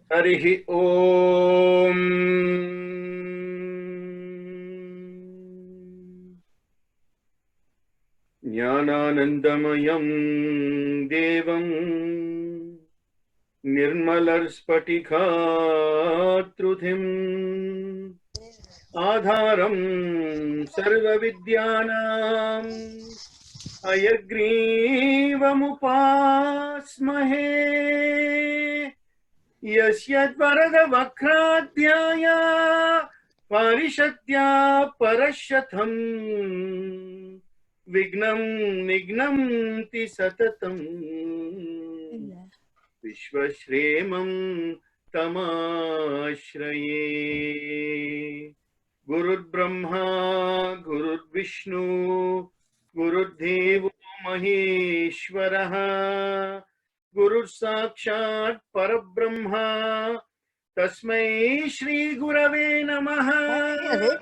Harihi Om. Jnananandamayam Devam Nirmalarspatikatrudhim Adharam Sarva Vidyanam Ayagrivamupaasmahe Yasyadvarada Vakradhyaya Parishatya Parashatham Vignam Nignam Ti Satatam Vishwashremam Tamashraye Gurur Brahma Gurur Vishnu Gurur Devo Maheshwaraha Guru Sakshat Parabrahma Tasmai Shri Gurave Namaha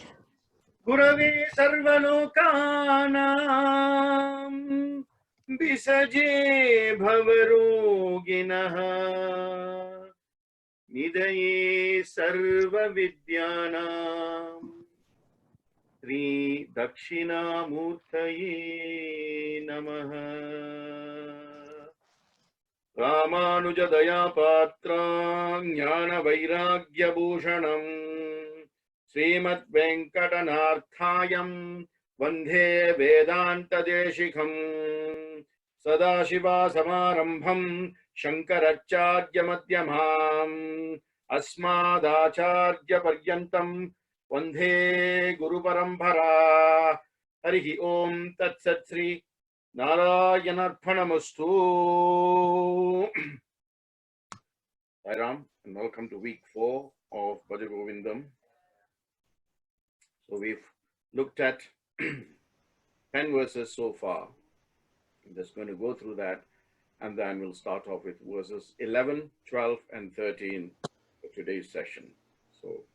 Gurave Sarvalokanam Bisaje Bhavaroginaha Nidaye Sarva Vidyanam Sri Dakshinamurtaye Namaha Ramanujadaya Patra Jnana Vairagya Bhushanam Srimad Venkatanarthayam Vandhe Vedanta Deshikam Sadashiva Samarambham Shankaracharya Madhyamam Asmadacharya Paryantam Vandhe Guru Parampara Harihi Om Tat Sat Sri Narayanarpanamustu. Sai Ram, and welcome to week 4 of Bhaja Govindam. So we've looked at 10 verses so far. I'm just going to go through that, and then we'll start off with verses 11, 12, and 13 for today's session. So,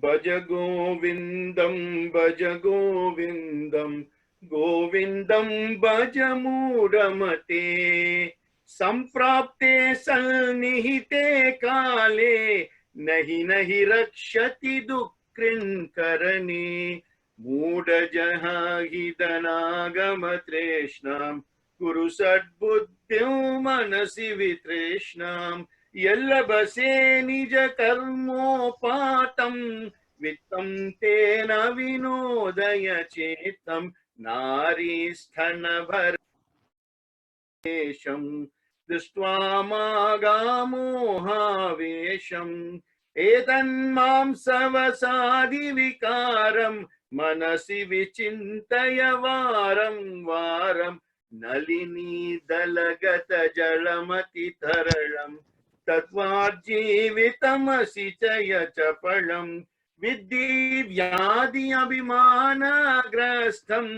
Bhaja Govindam, Bhaja Govindam, Govindam Bhaja Mudamate, Samprapte Salnihite Kale, Nahi Nahi Rakshati Dukrin Karani, Muda Jahahi Danagama Treshnam, Guru Sadbuddhyam Manasi Vitreshnam, Yallabase Nija Karmo Patam, Vittam Tena Vinodaya Chetam, Nari Sthana Bharesham, Dustvama Havesham, Etan Mam Savasadi Vikaram, Manasi Vichintaya Varam Varam, Nalini Dalagata Jalamati Taralam, Tatvarjivitamasi Chaya Chapalam, Vidhi Vyadi Abhimana Grastham,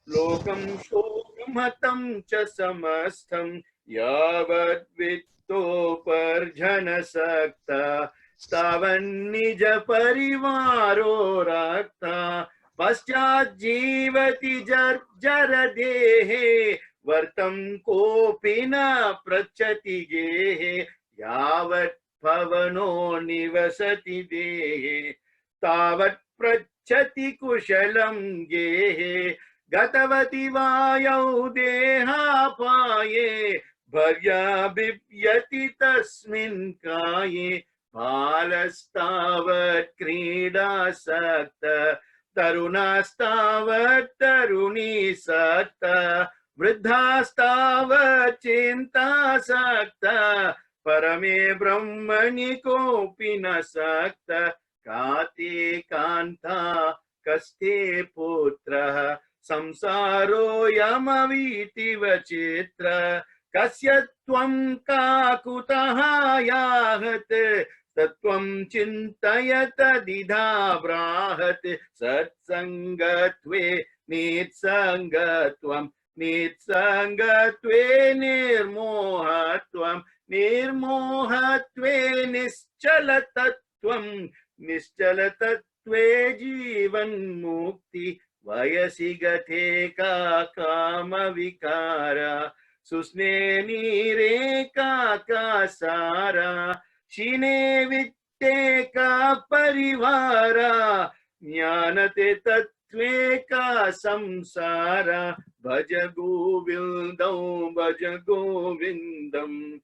Lokam Shokamatam Chasamastham, Yavat Vitto Parjana Sakta, Stavan Nija Parivaro Rakta, Paschat Jivati Jarjara Dehe, Vartam Kopina Prachati Gehe, Yavat Pavano Nivasati Dehe, Tavat Prachati Kushalam Gehe, Gatavati Vayau Deha Paye, Bharya Bipyati Tasmin Kaye, Balastavat Krida Sakta, Tarunastavat Taruni Sakta, Vridhastavat Chinta Sakta, Parame Brahmani Kopina Sakta, Kate Kanta Kaste Putra, Samsaro Yamaviti Vachitra, Kasyatvam Kakutaha Yahat, Tatvam Chintayata Didha Brahat, Satsangatve Nitsangatvam, Nitsangatve Nirmohatvam, Nirmohatve Nischalatatvam, Nischalatatve Jivan Mukti, Vayasi Gate Ka Kama Vikara, Susne Nire Ka Sara, Chine vitte ka parivara, jnanate tattve ka samsara. Bhaja Govindam, Bhaja Govindam,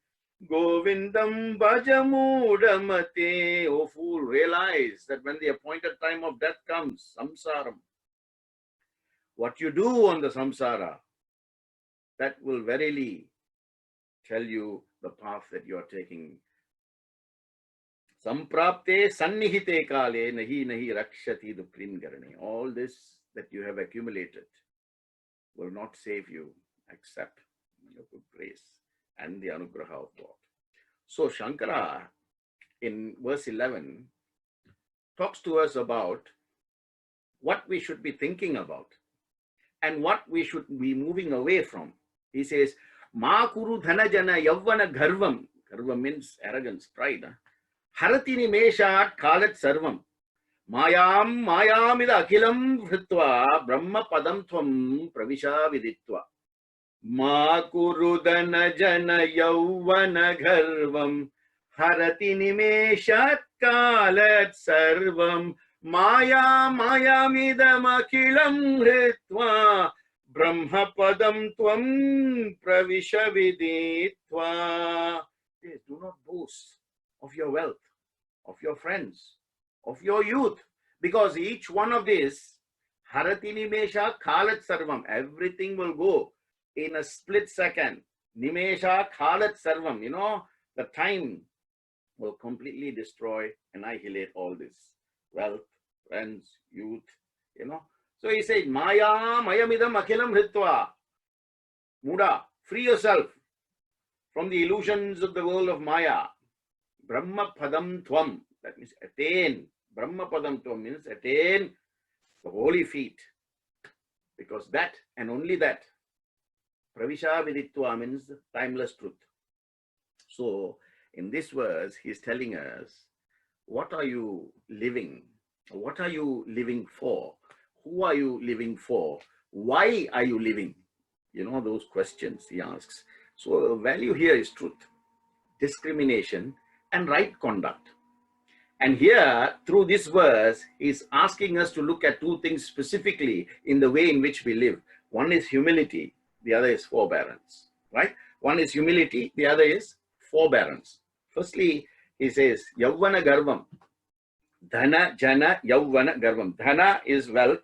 Govindam Bhaja Mudamate. O fool, realize that when the appointed time of death comes, samsaram, what you do on the samsara, that will verily tell you the path that you are taking. Samprapte sannihite kale nahi nahi rakshati dukringarane. All this that you have accumulated will not save you except your good grace and the anugraha of God. So Shankara in verse 11 talks to us about what we should be thinking about and what we should be moving away from. He says, Ma kuru dhana jana yavvana gharvam. Gharvam means arrogance, pride. Harati nimeshat kalat sarvam. Mayam mayamida akhilam hritva brahma padam tvam pravisha viditva. Ma kuru dhana jana yavvana gharvam. Harati nimeshat kalat sarvam. Maya mayamidam akhilam hritva. Brahma padam tvam pravisha viditva. Yes, do not boast of your wealth, of your friends, of your youth, because each one of these, harati nimesha khalat sarvam, everything will go in a split second. Nimesha khalat sarvam, the time will completely destroy, annihilate all this wealth, friends, youth, So he said, Maya, mayamidam akhilam hritva. Muda, free yourself from the illusions of the world of Maya. Brahma padam tvam, that means attain. Brahma padam tvam means attain the holy feet. Because that and only that, pravisha viditva means timeless truth. So in this verse, he's telling us, what are you living? What are you living for? Who are you living for? Why are you living? Those questions he asks. So the value here is truth, discrimination, and right conduct. And here, through this verse, he's asking us to look at two things specifically in the way in which we live. One is humility, the other is forbearance, right? One is humility, the other is forbearance. Firstly, he says, yavvana garvam. Dhana, jana, yavvana, garvam. Dhana is wealth.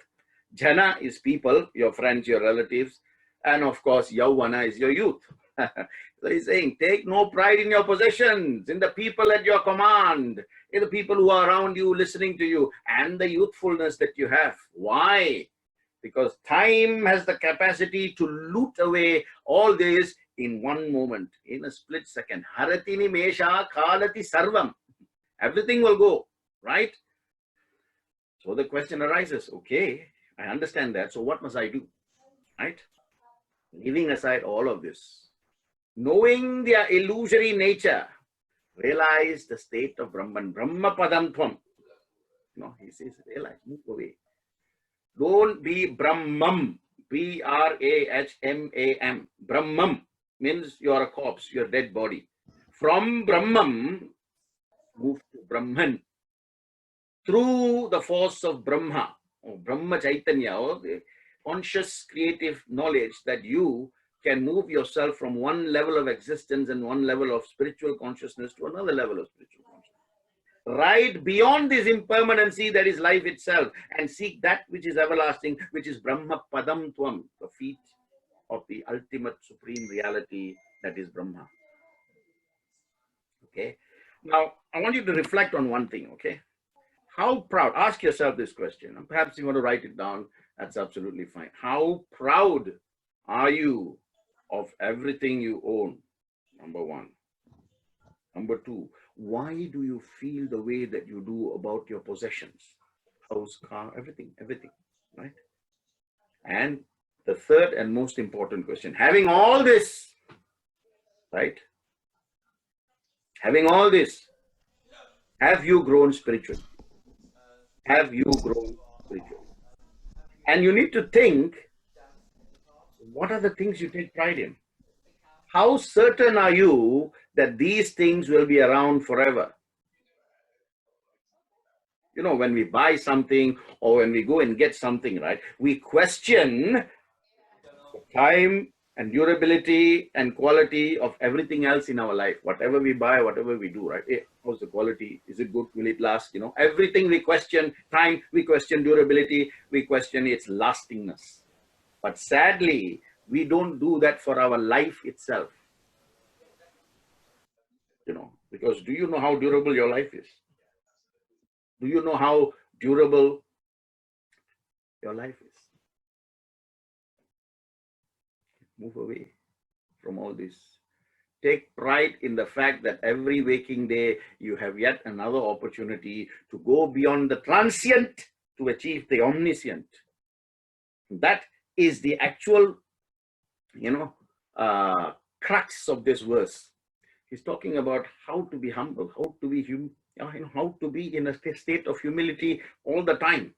Jana is people, your friends, your relatives. And of course, yavvana is your youth. So he's saying, take no pride in your possessions, in the people at your command, in the people who are around you, listening to you, and the youthfulness that you have. Why? Because time has the capacity to loot away all this in one moment, in a split second. Harati nimesha khalati sarvam. Everything will go. Right? So the question arises, okay, I understand that. So what must I do? Right? Leaving aside all of this, knowing their illusory nature, realize the state of Brahman, Brahma padam tvam. He says, realize, move away. Don't be Brahmam, Brahmam. Brahmam means you are a corpse, your dead body. From Brahmam, move to Brahman. Through the force of Brahma, or Brahma Chaitanya, or the conscious creative knowledge that you can move yourself from one level of existence and one level of spiritual consciousness to another level of spiritual consciousness. Right beyond this impermanency that is life itself, and seek that which is everlasting, which is Brahma Padam Tvam, the feet of the ultimate supreme reality that is Brahma. Okay. Now, I want you to reflect on one thing, okay? How proud, ask yourself this question, and perhaps you want to write it down, that's absolutely fine. How proud are you of everything you own? Number one. Number two, why do you feel the way that you do about your possessions? House, car, everything, right? And the third and most important question, having all this, right? Having all this, have you grown spiritually? Have you grown spiritually? And you need to think, what are the things you take pride in? How certain are you that these things will be around forever? You know, when we buy something or when we go and get something, right, we question time and durability and quality of everything else in our life. Whatever we buy, whatever we do, right? How's the quality? Is it good? Will it last? You know, everything we question time, we question durability, we question its lastingness. But sadly, we don't do that for our life itself. You know, because do you know how durable your life is? Do you know how durable your life is? Move away from all this. Take pride in the fact that every waking day you have yet another opportunity to go beyond the transient to achieve the omniscient. That is the actual, you know, crux of this verse. He's talking about how to be humble, how to be how to be in a state of humility all the time.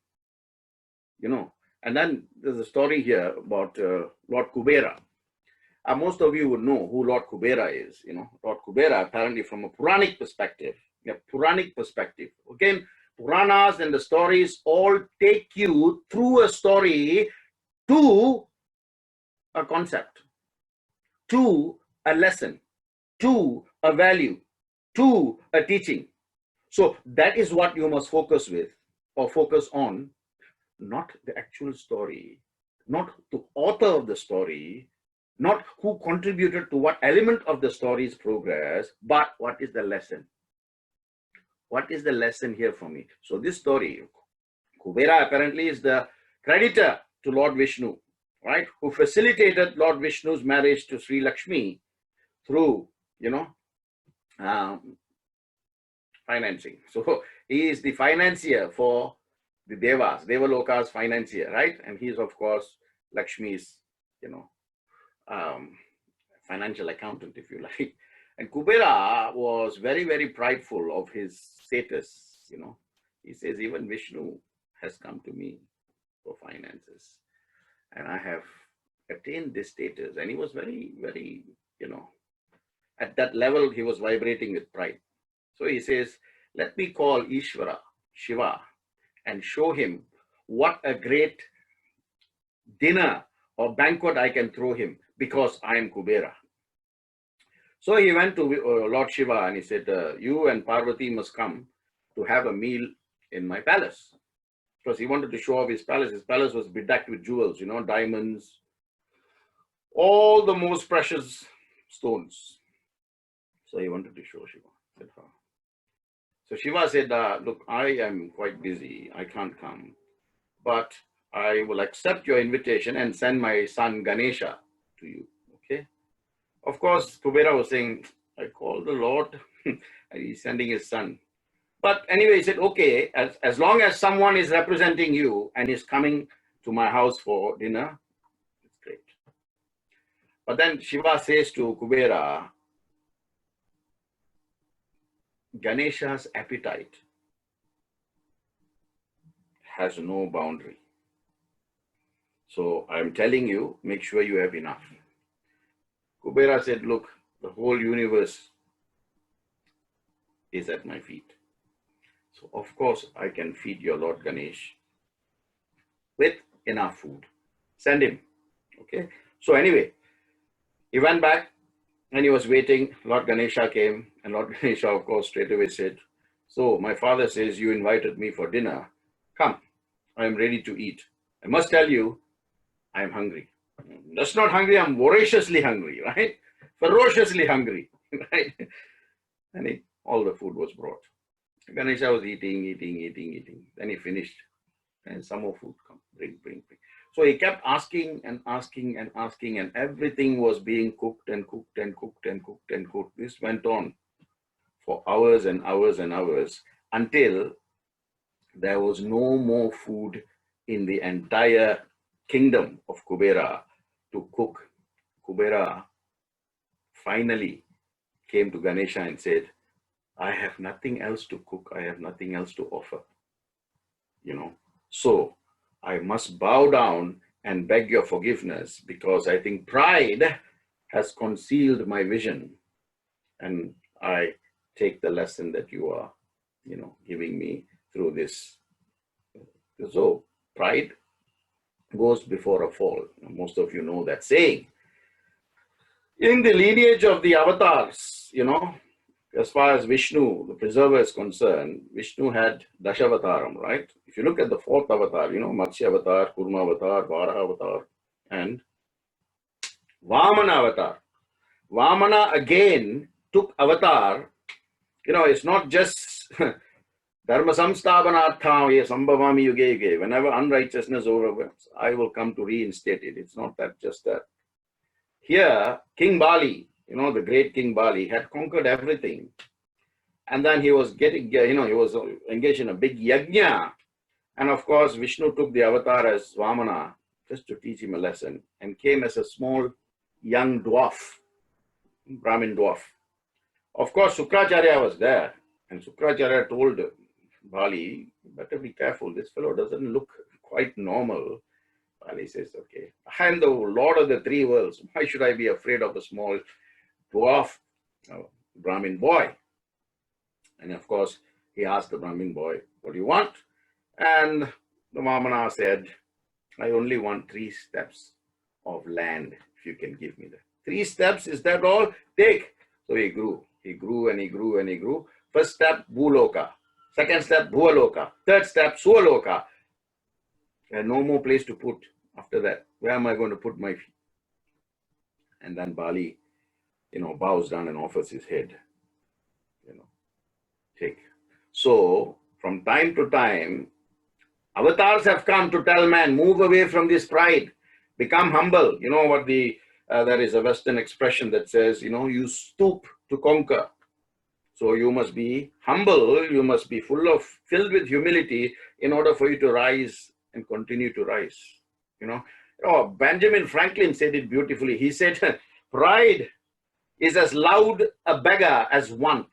You know, and then there's a story here about Lord Kubera. Most of you would know who Lord Kubera is. You know, Lord Kubera, apparently from a Puranic perspective, again, Puranas and the stories all take you through a story to a concept, to a lesson, to a value, to a teaching. So that is what you must focus with or focus on, not the actual story, not the author of the story, not who contributed to what element of the story's progress, but what is the lesson? What is the lesson here for me? So this story, Kubera apparently is the creditor to Lord Vishnu, right? Who facilitated Lord Vishnu's marriage to Sri Lakshmi through, you know, financing. So he is the financier for the Devas, Devaloka's financier, right? And he is, of course, Lakshmi's, you know, financial accountant, if you like. And Kubera was very, very prideful of his status. You know, he says, even Vishnu has come to me for finances, and I have attained this status. And he was very, very, you know, at that level, he was vibrating with pride. So he says, let me call Ishvara, Shiva, and show him what a great dinner or banquet I can throw him, because I am Kubera. So he went to Lord Shiva and he said, you and Parvati must come to have a meal in my palace. Because he wanted to show off his palace. His palace was bedecked with jewels, you know, diamonds, all the most precious stones. So he wanted to show Shiva. Said, huh. So Shiva said, look, I am quite busy. I can't come. But I will accept your invitation and send my son Ganesha to you. Okay. Of course, Kubera was saying, I called the Lord and he's sending his son. But anyway, he said, okay, as long as someone is representing you and is coming to my house for dinner, it's great. But then Shiva says to Kubera, Ganesha's appetite has no boundary. So I'm telling you, make sure you have enough. Kubera said, look, the whole universe is at my feet. So of course I can feed your Lord Ganesh with enough food. Send him. Okay. So anyway, he went back and he was waiting. Lord Ganesha came, and Lord Ganesha, of course, straight away said, so my father says you invited me for dinner. Come, I am ready to eat. I must tell you, I am hungry. Just not hungry, I'm voraciously hungry, right? Ferociously hungry, right? And all the food was brought. Ganesha was eating. Then he finished. And some more food come, bring. So he kept asking and everything was being cooked. This went on for hours and hours until there was no more food in the entire kingdom of Kubera to cook. Kubera finally came to Ganesha and said, I have nothing else to cook. I have nothing else to offer. You know, so I must bow down and beg your forgiveness, because I think pride has concealed my vision, and I take the lesson that you are, you know, giving me through this So pride goes before a fall. Most of you know that saying. In the lineage of the avatars, as far as Vishnu, the preserver, is concerned, Vishnu had Dashavataram, right? If you look at the fourth avatar, Matsya avatar, Kurma avatar, Varaha avatar, and Vamana avatar. Vamana again took avatar. It's not just Dharma samsthapanartham sambhavami yuge yuge. Whenever unrighteousness overwhelms, I will come to reinstate it. It's not that just that. Here, King Bali, the great King Bali, had conquered everything. And then he was he was engaged in a big yajna. And of course, Vishnu took the avatar as Vamana just to teach him a lesson and came as a small young dwarf, Brahmin dwarf. Of course, Shukracharya was there. And Shukracharya told Bali, better be careful. This fellow doesn't look quite normal. Bali says, okay, I am the Lord of the three worlds. Why should I be afraid of a small dwarf, Brahmin boy? And of course, he asked the Brahmin boy, what do you want? And the Vamana said, I only want 3 steps of land, if you can give me that. 3 steps, is that all? Take. So he grew. He grew and he grew and he grew. First step, Bhuloka. Second step, Bhualoka. Third step, Sualoka. There no more place to put after that. Where am I going to put my feet? And then Bali, bows down and offers his head. Take. So, from time to time, avatars have come to tell man, move away from this pride, become humble. You know what there is a Western expression that says, you stoop to conquer. So you must be humble, you must be filled with humility in order for you to rise and continue to rise. Benjamin Franklin said it beautifully. He said, pride is as loud a beggar as want.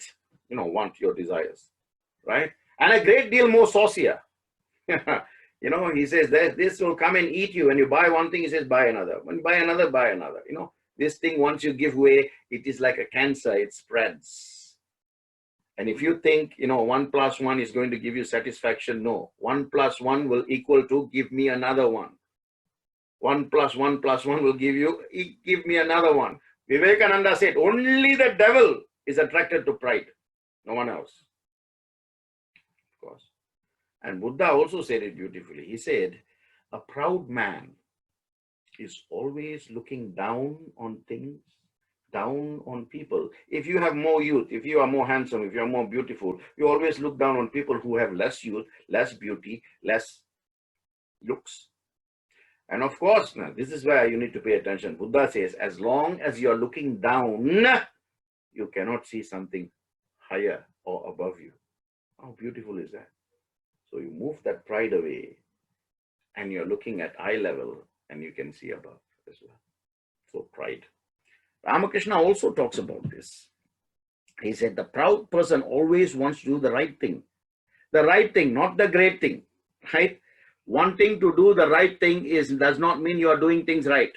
Want your desires, right? And a great deal more saucier. He says that this will come and eat you. When you buy one thing, he says, buy another. When you buy another, buy another. This thing, once you give way, it is like a cancer, it spreads. And if you think, 1 + 1 is going to give you satisfaction, no. 1 + 1 will equal to give me another one. 1 + 1 + 1 will give me another one. Vivekananda said, only the devil is attracted to pride. No one else, of course. And Buddha also said it beautifully. He said, a proud man is always looking down on things, down on people. If you have more youth, if you are more handsome, if you are more beautiful, you always look down on people who have less youth, less beauty, less looks. And of course, now, this is where you need to pay attention. Buddha says, as long as you are looking down, you cannot see something higher or above you. How beautiful is that? So you move that pride away and you're looking at eye level and you can see above as well. So pride. Ramakrishna also talks about this. He said the proud person always wants to do the right thing. The right thing, not the great thing, right? Wanting to do the right thing does not mean you are doing things right.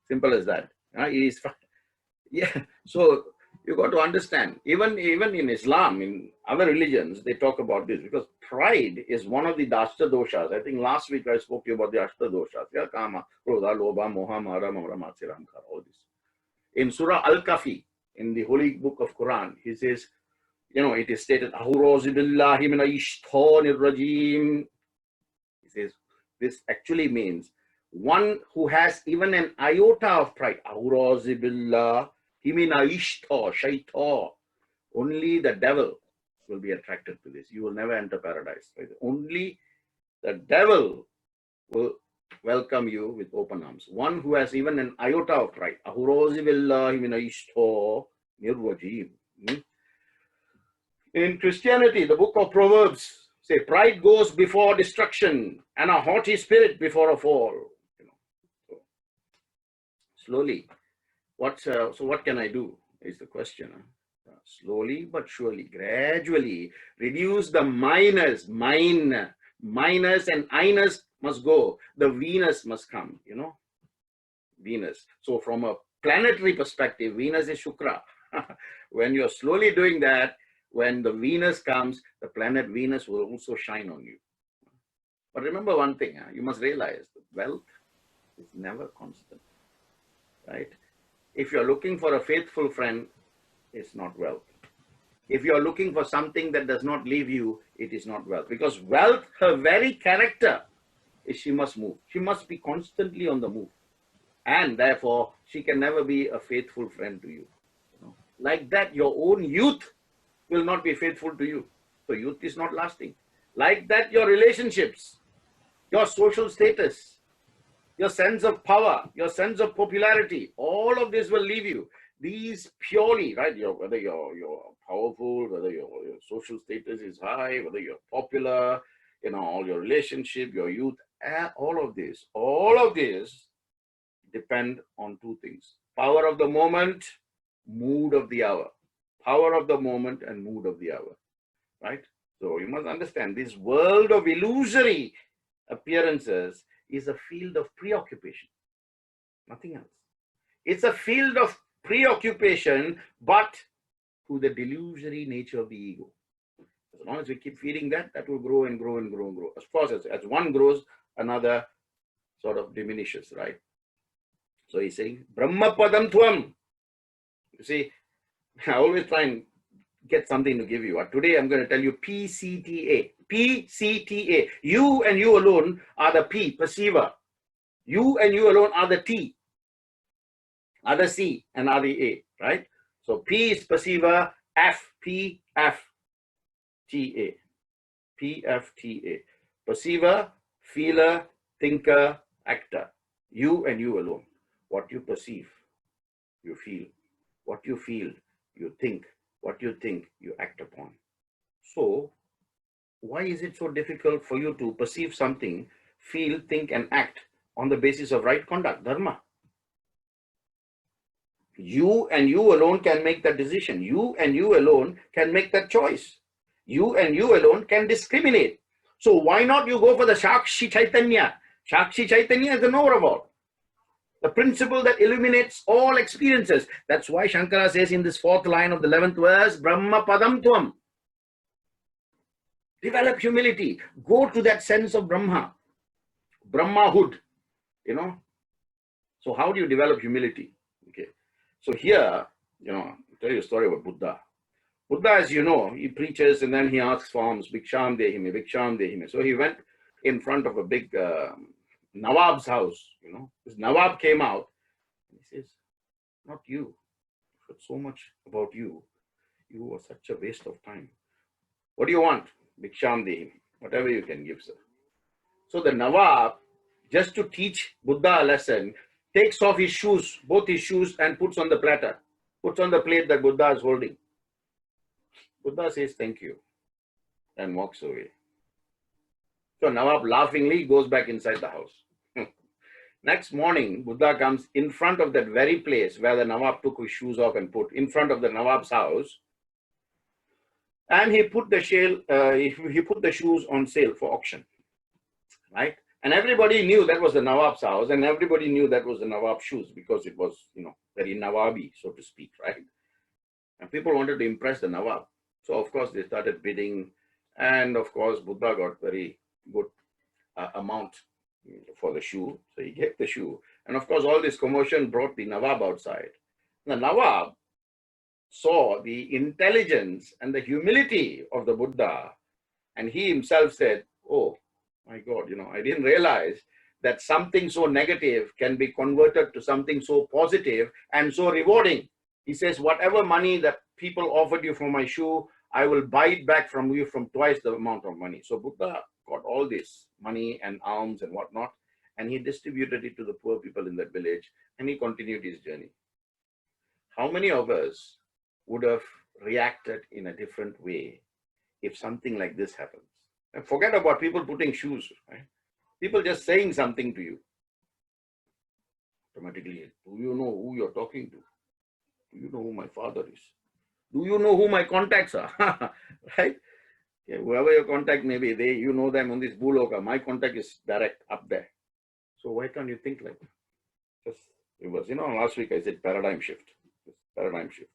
Simple as that. Yeah. So you got to understand, even in Islam, in other religions, they talk about this because pride is one of the Ashta doshas. I think last week I spoke to you about the Ashta doshas. Yeah, Kama, Krodha, Lobha, Moha, Mara, Mamra, Matsiram, all this. In Surah Al-Kafi, in the holy book of Quran, he says, it is stated, Ahurozi billahi mina ishtonir rajim. He says, this actually means one who has even an iota of pride. Ahurozi billah. Only the devil will be attracted to this. You will never enter paradise. Right? Only the devil will welcome you with open arms. One who has even an iota of pride. In Christianity, the book of Proverbs say, pride goes before destruction and a haughty spirit before a fall. So, slowly. So what can I do is the question. Slowly but surely, gradually reduce the minus and inus must go. The Venus must come, Venus. So from a planetary perspective, Venus is Shukra. When you're slowly doing that, when the Venus comes, the planet Venus will also shine on you. But remember one thing, you must realize that wealth is never constant, right? If you're looking for a faithful friend, it's not wealth. If you're looking for something that does not leave you, it is not wealth. Because wealth, her very character is she must move. She must be constantly on the move. And therefore, she can never be a faithful friend to you. Like that, your own youth will not be faithful to you. So youth is not lasting. Like that, your relationships, your social status, your sense of power, your sense of popularity, all of this will leave you. These purely, right, whether you're powerful, whether your social status is high, whether you're popular, all your relationship, your youth, all of this depend on two things: power of the moment, mood of the hour. Power of the moment and mood of the hour, right? So you must understand, this world of illusory appearances is a field of preoccupation, nothing else. It's a field of preoccupation, but to the delusory nature of the ego. As long as we keep feeding that, that will grow and grow and grow and grow. Of course, as one grows, another sort of diminishes, right? So he's saying, Brahma Padam Tvam. You see, I always try and get something to give you. Today I'm going to tell you PCTA. PCTA. You and you alone are the P, perceiver. You and you alone are the T, are the C, and are the A, right? So P is perceiver, F, P, F, T, A. P, F, T, A. Perceiver, feeler, thinker, actor. You and you alone. What you perceive, you feel. What you feel, you think. What you think, you act upon. So, why is it so difficult for you to perceive something, feel, think, and act on the basis of right conduct, dharma? You and you alone can make that decision. You and you alone can make that choice. You and you alone can discriminate. So why not you go for the Shakshi Chaitanya? Shakshi Chaitanya is the knower of all. The principle that illuminates all experiences. That's why Shankara says in this fourth line of the 11th verse, Brahma Padam Tvam. Develop humility. Go to that sense of Brahma. Brahmahood. So how do you develop humility? Okay. So here, I'll tell you a story about Buddha. Buddha, as you know, he preaches and then he asks for alms. Bhiksham dehime, bhiksham dehime. So he went in front of a big Nawab's house. This Nawab came out and he says, not you. I've heard so much about you. You are such a waste of time. What do you want? Bhiksham dehime. Whatever you can give, sir. So the Nawab, just to teach Buddha a lesson, takes off his shoes, both his shoes, and puts on the platter, puts on the plate that Buddha is holding. Buddha says, thank you, and walks away. So Nawab laughingly goes back inside the house. Next morning, Buddha comes in front of that very place where the Nawab took his shoes off and put in front of the Nawab's house. And he put the shoes on sale for auction, right? And everybody knew that was the Nawab's house, and everybody knew that was the Nawab's shoes because it was, very Nawabi, so to speak, right? And people wanted to impress the Nawab. So, of course, they started bidding. And, of course, Buddha got very good amount for the shoe. So he gave the shoe. And, of course, all this commotion brought the Nawab outside. The Nawab saw the intelligence and the humility of the Buddha. And he himself said, oh, my God, I didn't realize that something so negative can be converted to something so positive and so rewarding. He says, whatever money that people offered you for my shoe, I will buy it back from you from twice the amount of money. So Buddha got all this money and alms and whatnot, and he distributed it to the poor people in that village, and he continued his journey. How many of us would have reacted in a different way if something like this happens? And forget about people putting shoes, right? People just saying something to you. Automatically, do you know who you're talking to? Do you know who my father is? Do you know who my contacts are? Right? Yeah, whoever your contact may be, you know them on this Bhuloka. My contact is direct up there. So why can't you think like that? Just reverse. Last week I said paradigm shift. Paradigm shift.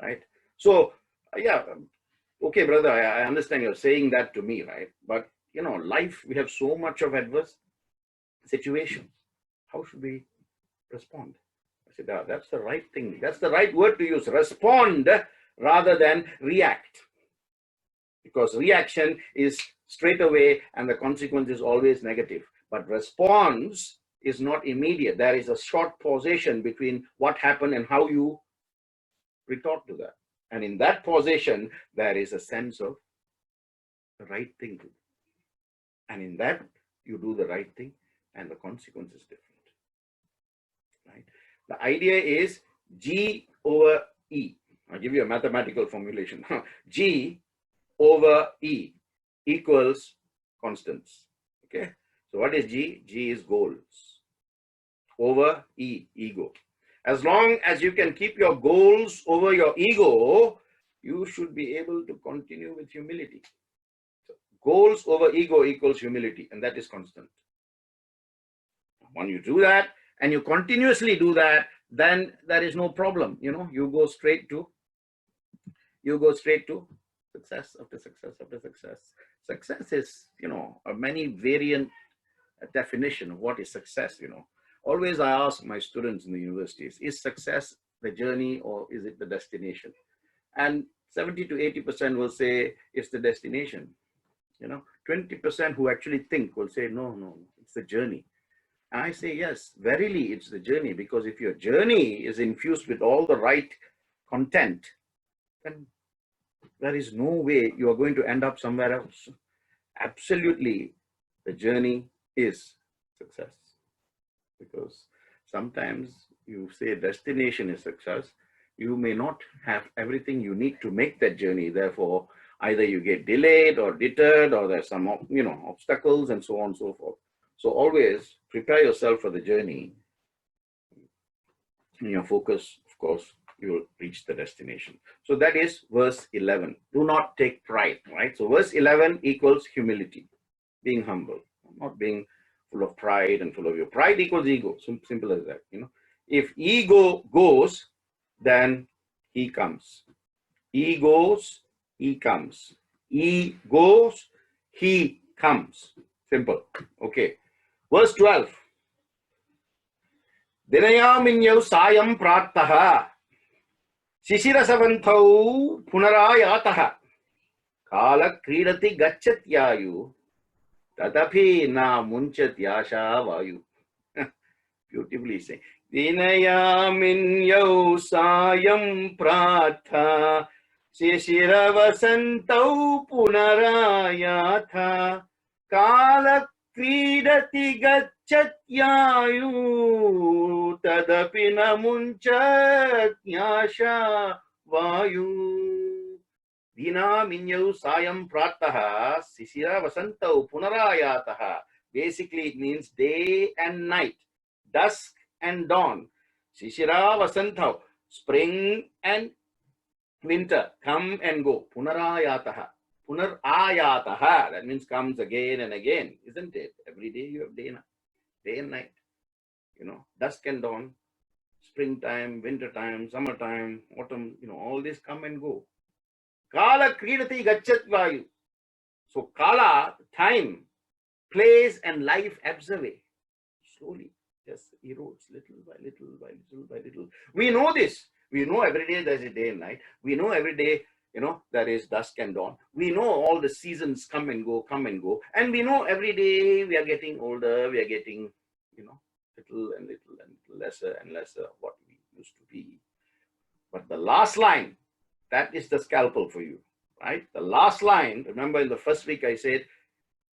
Right? So, yeah, okay, brother, I understand you're saying that to me, right? But life, we have so much of adverse situations. How should we respond? I said, that's the right thing. That's the right word to use. Respond rather than react. Because reaction is straight away and the consequence is always negative. But response is not immediate. There is a short pausation between what happened and how you retort to that. And in that pausation, there is a sense of the right thing to do. And in that, you do the right thing and the consequence is different. Right? The idea is G over E. I'll give you a mathematical formulation. G over E equals constants. Okay. So what is G? G is goals. Over E, ego. As long as you can keep your goals over your ego, you should be able to continue with humility. So goals over ego equals humility, and that is constant. When you do that and you continuously do that, then there is no problem. You go straight to success after success after success. Success is, a many variant definition of what is success. Always I ask my students in the universities, is success the journey or is it the destination? And 70 to 80% will say it's the destination. 20% who actually think will say, no, it's the journey. And I say, yes, verily it's the journey, because if your journey is infused with all the right content, then there is no way you are going to end up somewhere else. Absolutely, the journey is success. Because sometimes you say destination is success, you may not have everything you need to make that journey. Therefore, either you get delayed or deterred, or there's some, obstacles and so on and so forth. So always prepare yourself for the journey. In your focus, of course, you will reach the destination. So that is verse 11. Do not take pride, right? So verse 11 equals humility, being humble, not being full of pride and full of your pride equals ego. Simple as that. If ego goes, then he comes. He goes, he comes. He goes, he comes. Simple. Okay. Verse 12. Dinayaminyau sayam prattaha shishirasavantau punarayataha kala kridati gachatyayu tadapi na munchatyasha vayu. Beautifully saying. Dinayaminyau sayam pratha shishirasavantau punarayatha kala kridati gachatyayu tadapi na munchatyasha vayu. Dina minyau sayam prataha sisira vasantau punarayataha. Basically, it means day and night, dusk and dawn. Sisira vasantau, spring and winter, come and go. Punarayataha. Punarayataha, that means comes again and again, isn't it? Every day you have day and night. Dusk and dawn, springtime, wintertime, summertime, autumn, all this come and go. Kala kridati gachat vayu. So kala, time, place and life ebbs away. Slowly, just erodes little by little by little by little. We know this. We know every day there's a day and night. We know every day, there is dusk and dawn. We know all the seasons come and go. And we know every day we are getting older. We are getting, little and lesser and lesser of what we used to be. But the last line, that is the scalpel for you, right? The last line, remember in the first week I said,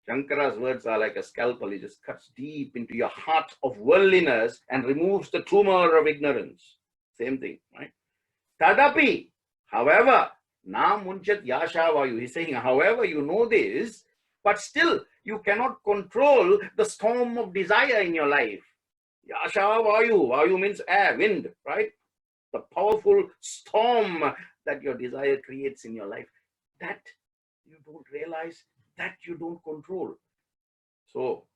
Shankara's words are like a scalpel. It just cuts deep into your heart of worldliness and removes the tumor of ignorance. Same thing, right? Tadapi, however, na munchat yasha vayu. He's saying, however, you know this, but still you cannot control the storm of desire in your life. Yasha vayu. Vayu means air, wind, right? The powerful storm that your desire creates in your life. That you don't realize, that you don't control. So,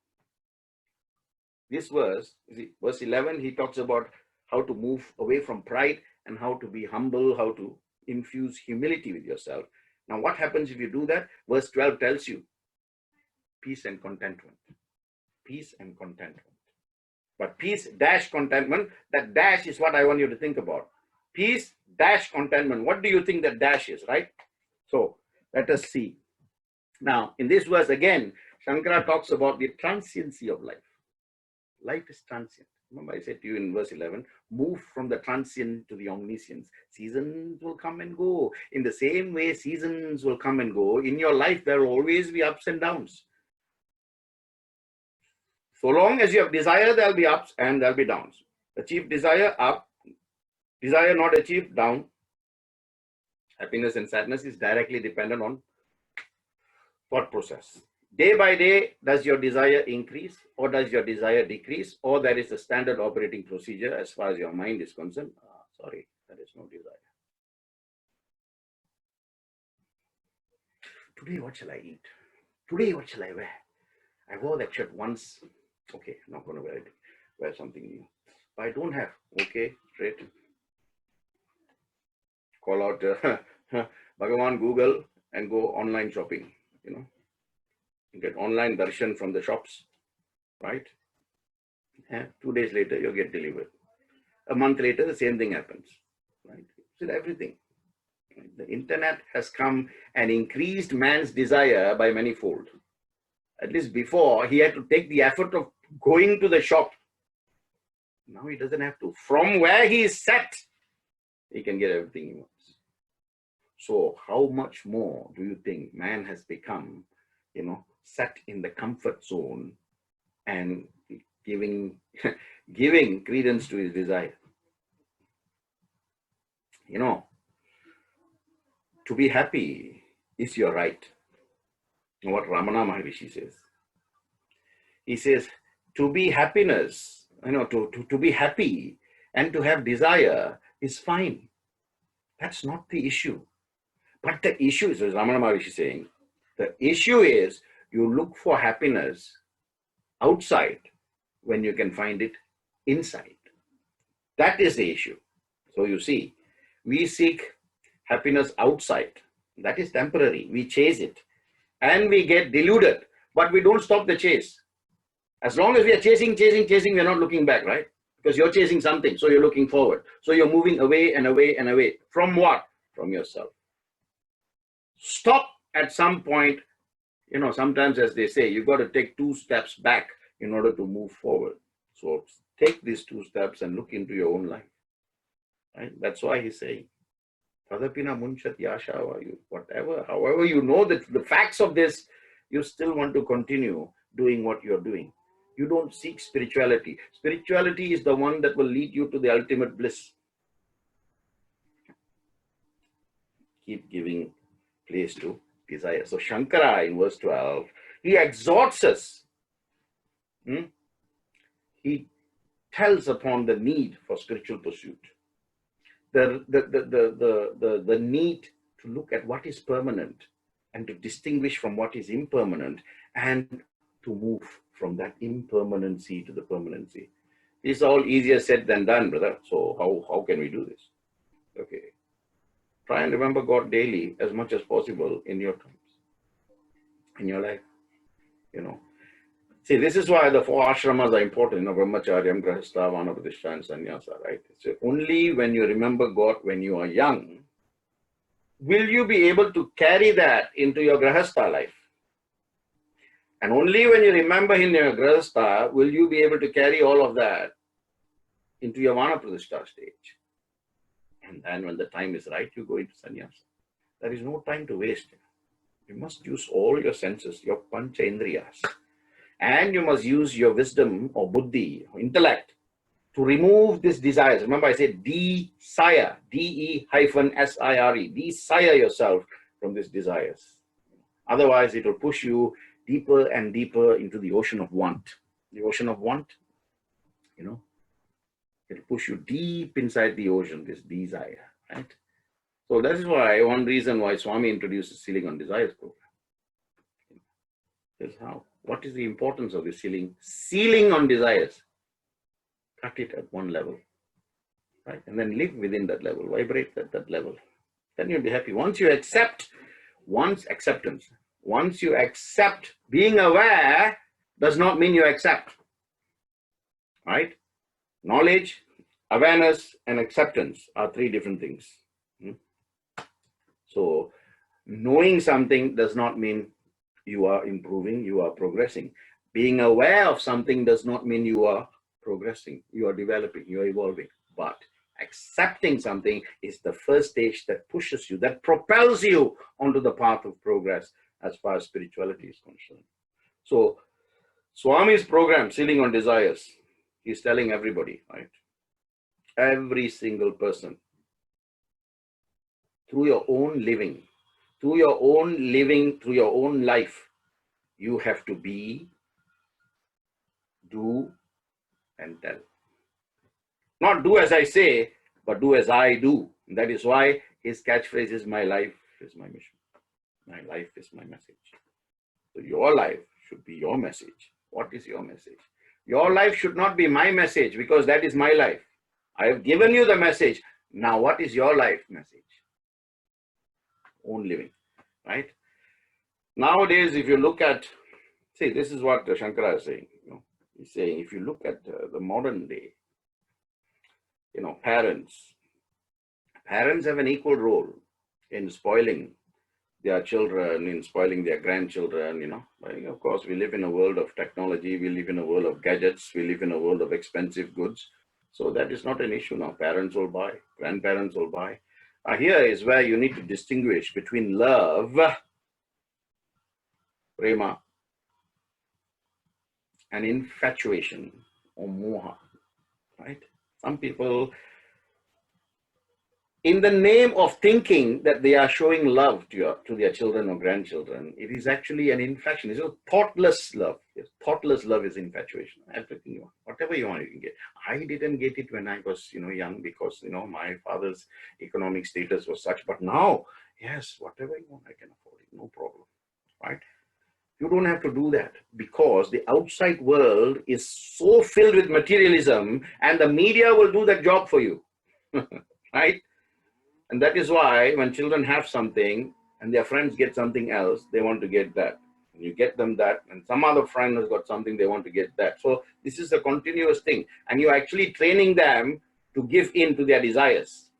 this verse, verse 11, he talks about how to move away from pride and how to be humble, how to infuse humility with yourself. Now, what happens if you do that? Verse 12 tells you, peace and contentment. Peace and contentment. But peace dash contentment, that dash is what I want you to think about. Peace dash contentment. What do you think that dash is, right? So let us see. Now, in this verse again, Shankara talks about the transiency of life. Life is transient. Remember I said to you in verse 11, move from the transient to the omniscience. Seasons will come and go. In the same way, seasons will come and go. In your life, there will always be ups and downs. So long as you have desire, there will be ups and there will be downs. Achieve desire, up. Desire not achieved, down. Happiness and sadness is directly dependent on thought process. Day by day, does your desire increase or does your desire decrease, or there is a standard operating procedure as far as your mind is concerned? Sorry, there is no desire. Today, what shall I eat? Today, what shall I wear? I wore that shirt once. Okay, I'm not going to wear it. Wear something new. But I don't have. Okay, straight. Call out Bhagavan Google and go online shopping, you know. You get online darshan from the shops, right? And 2 days later, you get delivered. A month later, the same thing happens, right? So everything. The internet has come and increased man's desire by manifold. At least before, he had to take the effort of going to the shop. Now he doesn't have to. From where he is set, he can get everything he wants. So how much more do you think man has become, you know, set in the comfort zone and giving credence to his desire? You know, to be happy is your right. What Ramana Maharishi says. He says, to be happiness, you know, to be happy and to have desire is fine. That's not the issue. But the issue is, as Ramana Maharishi is saying, the issue is you look for happiness outside when you can find it inside. That is the issue. So you see, we seek happiness outside. That is temporary. We chase it and we get deluded, but we don't stop the chase. As long as we are chasing, we're not looking back, right? Because you're chasing something, so you're looking forward. So you're moving away and away and away. From what? From yourself. Stop at some point. You know, sometimes, as they say, you've got to take 2 steps back in order to move forward. So take these 2 steps and look into your own life. Right? That's why he's saying, Tadapina munchati ashavayu. Whatever, however you know that the facts of this, you still want to continue doing what you're doing. You don't seek spirituality. Spirituality is the one that will lead you to the ultimate bliss. Keep giving place to desire. So Shankara in verse 12, he exhorts us. He tells upon the need for spiritual pursuit. The need to look at what is permanent and to distinguish from what is impermanent and to move from that impermanency to the permanency. This is all easier said than done, brother. So how can we do this? Okay. Try and remember God daily as much as possible in your times, in your life. You know. See, this is why the 4 ashramas are important, you know, brahmacharyam, grahastha, vanapadishta, and sannyasa, right? So only when you remember God when you are young, will you be able to carry that into your grahastha life. And only when you remember in your grahastha, will you be able to carry all of that into your vanapadishta stage. And then when the time is right, you go into sannyasa. There is no time to waste. You must use all your senses, your pancha indriyas. And you must use your wisdom or buddhi, or intellect, to remove these desires. Remember I said desire, D-E-S-I-R-E, desire yourself from these desires. Otherwise, it will push you deeper and deeper into the ocean of want. The ocean of want, you know, it will push you deep inside the ocean, this desire, right? So that is why, one reason why Swami introduces Sealing on Desires program. This is how. What is the importance of the sealing? Sealing on desires. Cut it at one level, right? And then live within that level, vibrate at that level. Then you'll be happy. Once you accept, once acceptance, Once you accept, being aware does not mean you accept, right? Knowledge, awareness, and acceptance are three different things. So knowing something does not mean you are improving, you are progressing. Being aware of something does not mean you are progressing, you are developing, you are evolving. But accepting something is the first stage that pushes you, that propels you onto the path of progress as far as spirituality is concerned. So Swami's program, Sealing on Desires, he's telling everybody, right? Every single person, through your own living, through your own life, you have to be, do, and tell. Not do as I say, but do as I do. And that is why his catchphrase is, my life is my mission. My life is my message. So your life should be your message. What is your message? Your life should not be my message, because that is my life. I have given you the message. Now what is your life message? Own living, right? Nowadays, if you look at, see, this is what Shankara is saying. He's saying, if you look at the modern day, parents have an equal role in spoiling their children, in spoiling their grandchildren, Of course, we live in a world of technology, we live in a world of gadgets, we live in a world of expensive goods. So that is not an issue now. Parents will buy, grandparents will buy. Here is where you need to distinguish between love, prema, and infatuation or moha, right? Some people, in the name of thinking that they are showing love to their children or grandchildren, it is actually an infection. It's a thoughtless love. Yes, thoughtless love is infatuation. Everything you want, whatever you want, you can get. I didn't get it when I was, young, because, my father's economic status was such. But now, yes, whatever you want, I can afford it. No problem, right? You don't have to do that, because the outside world is so filled with materialism, and the media will do that job for you, right? And that is why when children have something and their friends get something else, they want to get that. You get them that, and some other friend has got something, they want to get that. So this is a continuous thing, and you're actually training them to give in to their desires.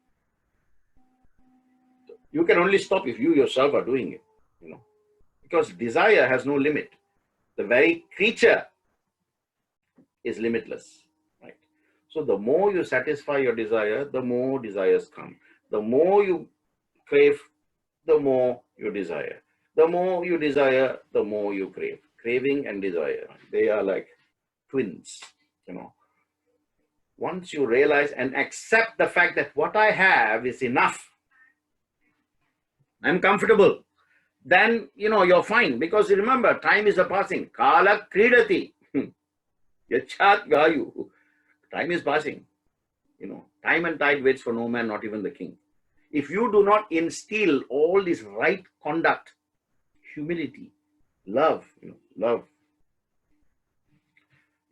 You can only stop if you yourself are doing it, because desire has no limit. The very creature is limitless, right? So the more you satisfy your desire, the more desires come. The more you crave, the more you desire. The more you desire, the more you crave. Craving and desire, they are like twins, Once you realize and accept the fact that what I have is enough, I'm comfortable, then, you're fine. Because remember, time is a passing. Kala kridati. Yachat gayu. Time is passing. Time and tide waits for no man, not even the king. If you do not instill all this right conduct, humility, love, love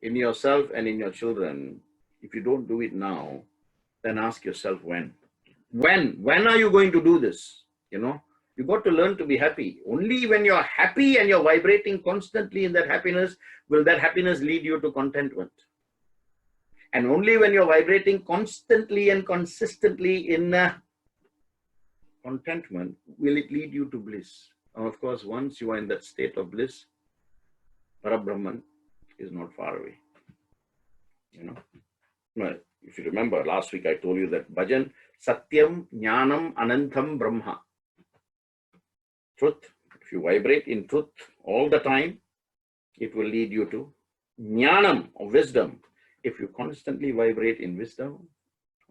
in yourself and in your children, if you don't do it now, then ask yourself when. When are you going to do this? You got to learn to be happy. Only when you're happy and you're vibrating constantly in that happiness, will that happiness lead you to contentment. And only when you're vibrating constantly and consistently in contentment, will it lead you to bliss. And of course, once you are in that state of bliss, Parabrahman is not far away. Well, if you remember, last week I told you that bhajan, Satyam, Jnanam, Anantam, Brahma. Truth. If you vibrate in truth all the time, it will lead you to Jnanam, or wisdom. If you constantly vibrate in wisdom,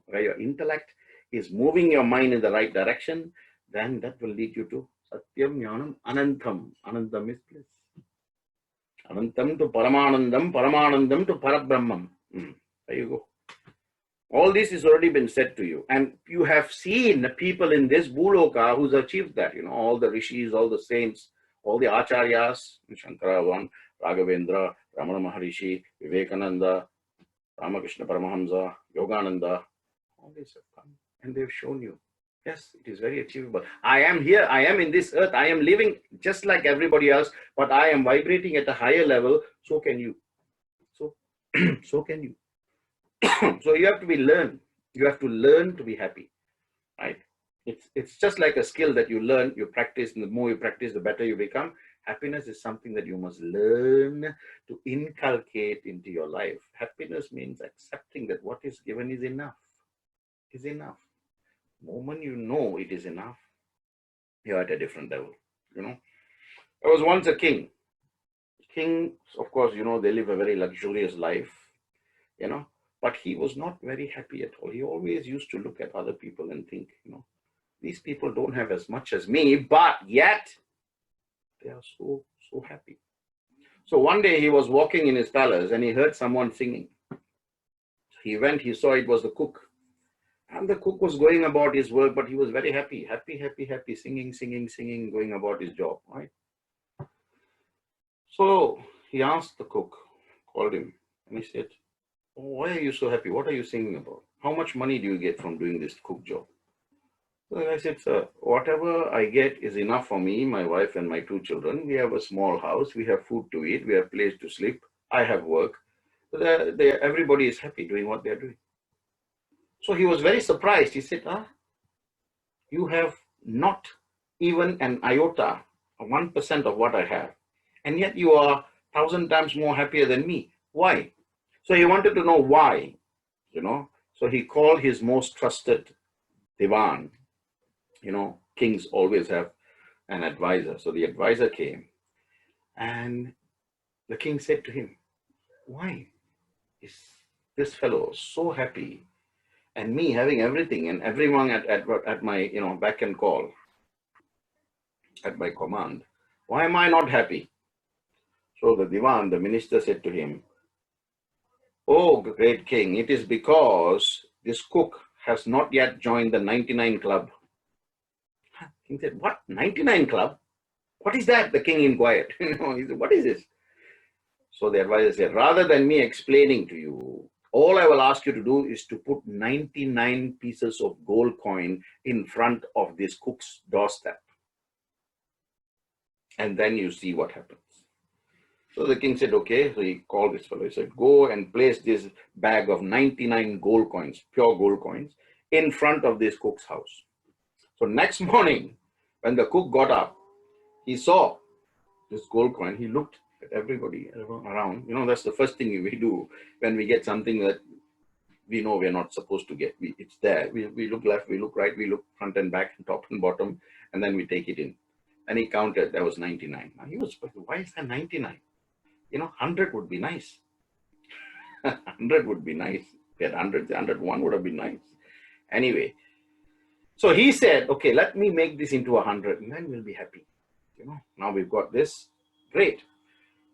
where your intellect is moving your mind in the right direction, then that will lead you to Satyam, Jnanam, Anantam. Anantam is bliss. Anantam to Paramanandam, Paramanandam to Parabrahmam. There you go. All this has already been said to you. And you have seen the people in this Bhuloka who's achieved that. All the rishis, all the saints, all the acharyas, Shankara one, Raghavendra, Ramana Maharishi, Vivekananda, Ramakrishna Paramahamsa, Yogananda, all these have come and they've shown you. Yes, it is very achievable. I am here, I am in this earth, I am living just like everybody else, but I am vibrating at a higher level. So can you. So, so can you. So you have to be learn. You have to learn to be happy, right? It's just like a skill that you learn, you practice, and the more you practice, the better you become. Happiness is something that you must learn to inculcate into your life. Happiness means accepting that what is given is enough. Is enough. The moment you know it is enough, you're at a different level. You know, there was once a king. Kings, of course, they live a very luxurious life, you know, but he was not very happy at all. He always used to look at other people and think, these people don't have as much as me, but yet they are so, so happy. So one day he was walking in his palace and he heard someone singing. He went, he saw it was the cook. And the cook was going about his work, but he was very happy, happy, singing, going about his job, right? So he asked the cook, called him, and he said, "Oh, why are you so happy? What are you singing about? How much money do you get from doing this cook job?" So I said, "Sir, whatever I get is enough for me, my wife, and my 2 children. We have a small house, we have food to eat, we have place to sleep, I have work. So everybody is happy doing what they're doing." So he was very surprised. He said, "You have not even an iota, 1% of what I have. And yet you are 1,000 times more happier than me. Why?" So he wanted to know why, So he called his most trusted divan. Kings always have an advisor. So the advisor came and the king said to him, "Why is this fellow so happy and me having everything and everyone at my, beck and call, at my command? Why am I not happy?" So the divan, the minister said to him, "Oh, great king, it is because this cook has not yet joined the 99 club." King said, "What? 99 club? What is that?" The king inquired. He said, "What is this?" So the advisor said, "Rather than me explaining to you, all I will ask you to do is to put 99 pieces of gold coin in front of this cook's doorstep. And then you see what happens." So the king said, "Okay." So he called this fellow. He said, "Go and place this bag of 99 gold coins, pure gold coins, in front of this cook's house." So next morning, when the cook got up, he saw this gold coin. He looked at everybody around. That's the first thing we do when we get something that we know we're not supposed to get. It's there. We look left, we look right, we look front and back, top and bottom, and then we take it in. And he counted, there was 99. Now he was, "Why is there 99? 100 would be nice." 100 would be nice. If we had 100, 101 would have been nice. Anyway, so he said, "Okay, let me make this into 100 and then we'll be happy. Now we've got this. Great."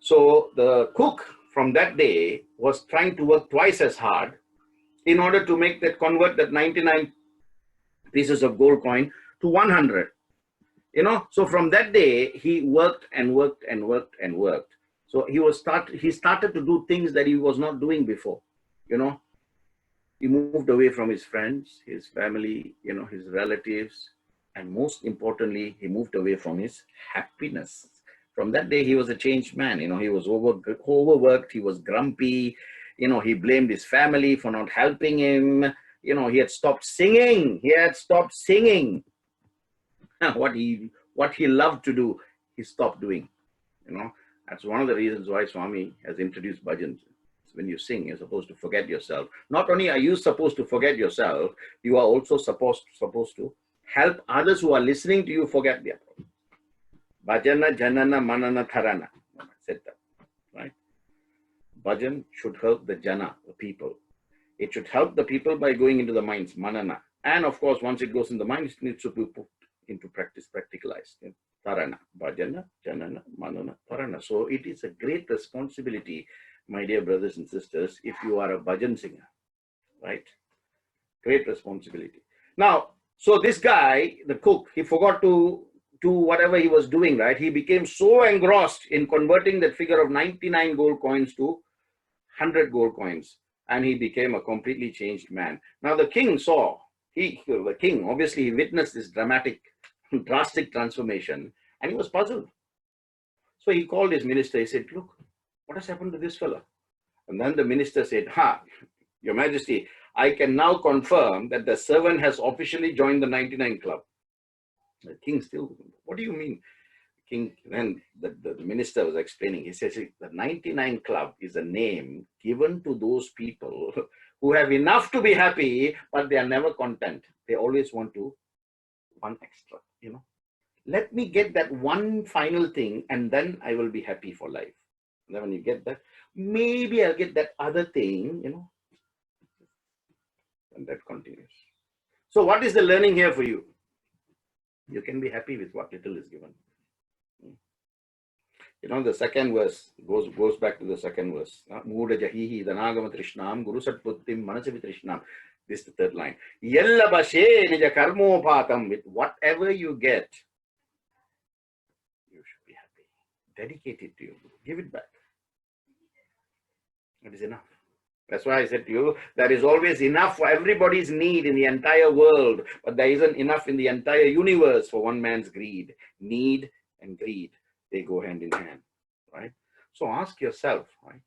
So the cook from that day was trying to work twice as hard in order to convert that 99 pieces of gold coin to 100. So from that day, he worked and worked and worked and worked. So he started to do things that he was not doing before. He moved away from his friends, his family, his relatives, and most importantly, he moved away from his happiness. From that day, he was a changed man. He was overworked, he was grumpy, he blamed his family for not helping him. He had stopped singing. What he loved to do, he stopped doing. That's one of the reasons why Swami has introduced bhajans. When you sing, you're supposed to forget yourself. Not only are you supposed to forget yourself, you are also supposed to help others who are listening to you forget their problems. Bhajana, janana, manana, tharana. I said that, right? Bhajan should help the jana, the people. It should help the people by going into the minds, manana. And of course, once it goes in the mind, it needs to be put into practice, practicalized. Tarana, bhajana, janana, manana, tarana. So it is a great responsibility, my dear brothers and sisters, if you are a bhajan singer, right? Great responsibility. Now, so this guy, the cook, he forgot to do whatever he was doing, right? He became so engrossed in converting that figure of 99 gold coins to 100 gold coins, and he became a completely changed man. Now the king saw the king, obviously he witnessed this drastic transformation, and he was puzzled. So he called his minister. He said, look, what has happened to this fellow? And then the minister said, Your Majesty, I can now confirm that the servant has officially joined the 99 Club. The king still, what do you mean? King, then the minister was explaining. He says, the 99 Club is a name given to those people who have enough to be happy, but they are never content. They always want one extra, Let me get that one final thing, and then I will be happy for life. And then when you get that, maybe I'll get that other thing, and that continues. So what is the learning here for you? You can be happy with what little is given. The second verse goes back to the second verse. Mooda jahihi dhanagama trishnam guru satputtim manasavi trishnam. This is the third line. Yella bashe nija karmophatam. With whatever you get, you should be happy. Dedicate it to you. Give it back. It is enough. That's why I said to you, there is always enough for everybody's need in the entire world, but there isn't enough in the entire universe for one man's greed. Need and greed, they go hand in hand, right? So ask yourself, right?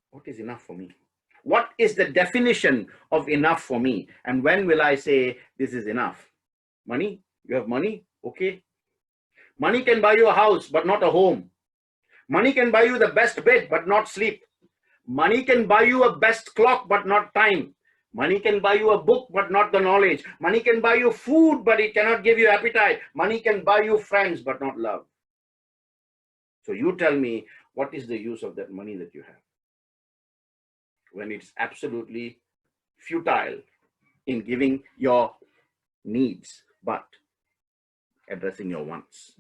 What is enough for me? What is the definition of enough for me? And when will I say this is enough? Money? You have money? Okay. Money can buy you a house, but not a home. Money can buy you the best bed, but not sleep. Money can buy you a best clock, but not time. Money can buy you a book, but not the knowledge. Money can buy you food, but it cannot give you appetite. Money can buy you friends, but not love. So you tell me, what is the use of that money that you have when it's absolutely futile in giving your needs, but addressing your wants?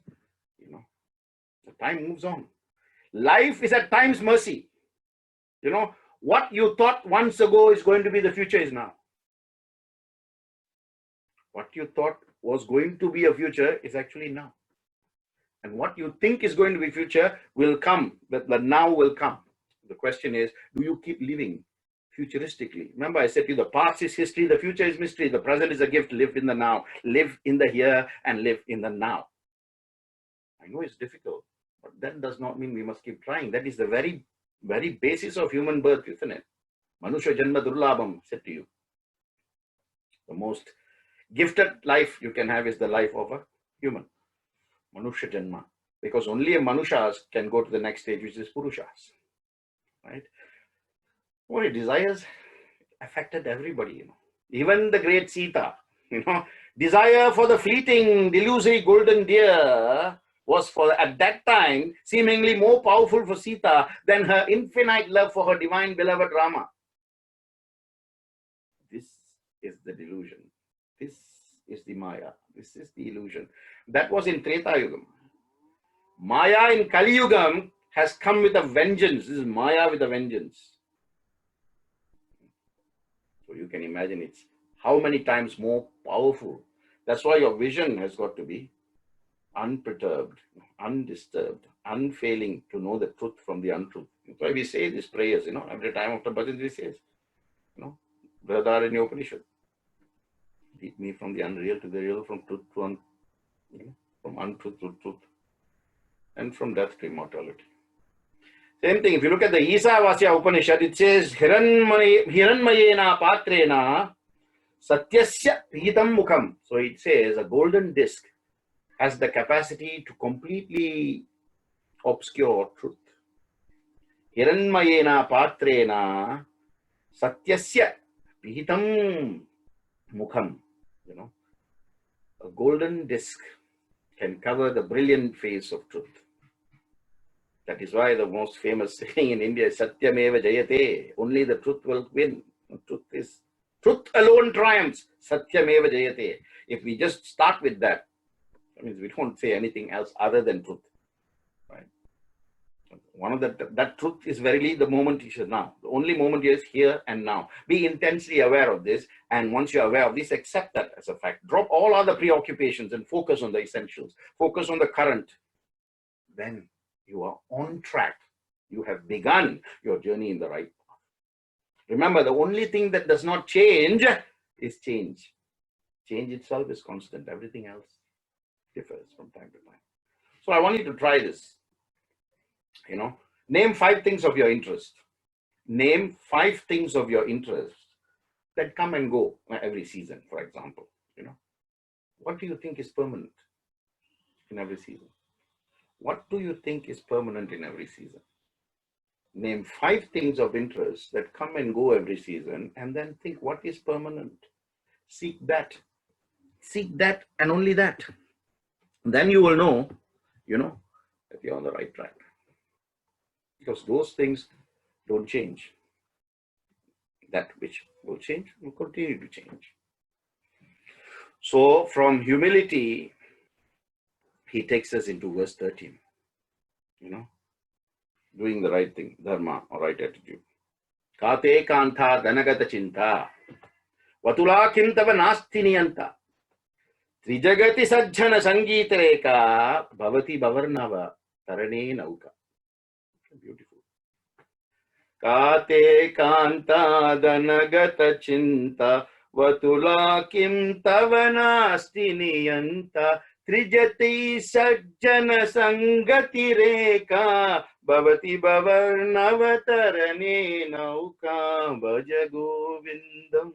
The time moves on. Life is at times mercy. What you thought once ago is going to be the future is now. What you thought was going to be a future is actually now. And what you think is going to be future will come, but the now will come. The question is, do you keep living futuristically? Remember, I said to you, the past is history, the future is mystery, the present is a gift. Live in the now, live in the here, and live in the now. I know it's difficult, but that does not mean we must keep trying. That is the very basis of human birth, isn't it? Manusha Janma Durlabham, said to you. The most gifted life you can have is the life of a human. Manusha Janma. Because only a Manushas can go to the next stage, which is Purushas. Right? What desires affected everybody, Even the great Sita, desire for the fleeting, delusory golden deer was at that time seemingly more powerful for Sita than her infinite love for her divine beloved Rama. This is the delusion. This is the Maya. This is the illusion. That was in Treta Yugam. Maya in Kali Yugam has come with a vengeance. This is Maya with a vengeance. So you can imagine it's how many times more powerful. That's why your vision has got to be unperturbed, undisturbed, unfailing to know the truth from the untruth. That's why we say these prayers, every time after bhajan we say, Brahadharanya Upanishad. Lead me from the unreal to the real, from truth to from untruth to truth, and from death to immortality. Same thing, if you look at the Isavasya Upanishad, it says, Hiranmayena Patrena Satyasya Hitam Mukham. So it says a golden disc has the capacity to completely obscure truth. Hiranmayena Patrena Satyasya Hitam Mukham. A golden disc can cover the brilliant face of truth. That is why the most famous saying in India is Satyameva Jayate. Only the truth will win. Truth alone triumphs. Satyameva Jayate. If we just start with that means we don't say anything else other than truth. Right? One of that truth is verily the moment is now. The only moment is here and now. Be intensely aware of this, and once you're aware of this, accept that as a fact. Drop all other preoccupations and focus on the essentials. Focus on the current. Then you are on track. You have begun your journey in the right path. Remember, the only thing that does not change is change. Change itself is constant. Everything else differs from time to time. So I want you to try this. Name 5 things of your interest. Name 5 things of your interest that come and go every season, for example. What do you think is permanent in every season? What do you think is permanent in every season? Name 5 things of interest that come and go every season, and then think what is permanent. Seek that. Seek that and only that. Then you will know, that you're on the right track. Because those things don't change. That which will change will continue to change. So from humility, he takes us into verse 13. Doing the right thing, dharma, or right attitude. Kate kanta dhanagata chinta vatula kintava nasti niyanta trijagati sajjana sangeeta reka bhavati bhavarnava tarane nauka. Beautiful. Kate kanta dhanagata chinta vatula kintava nasti niyanta trijati sajjana sangati reka bhavati bhavarnavatarane nauka Bhaja Govindam.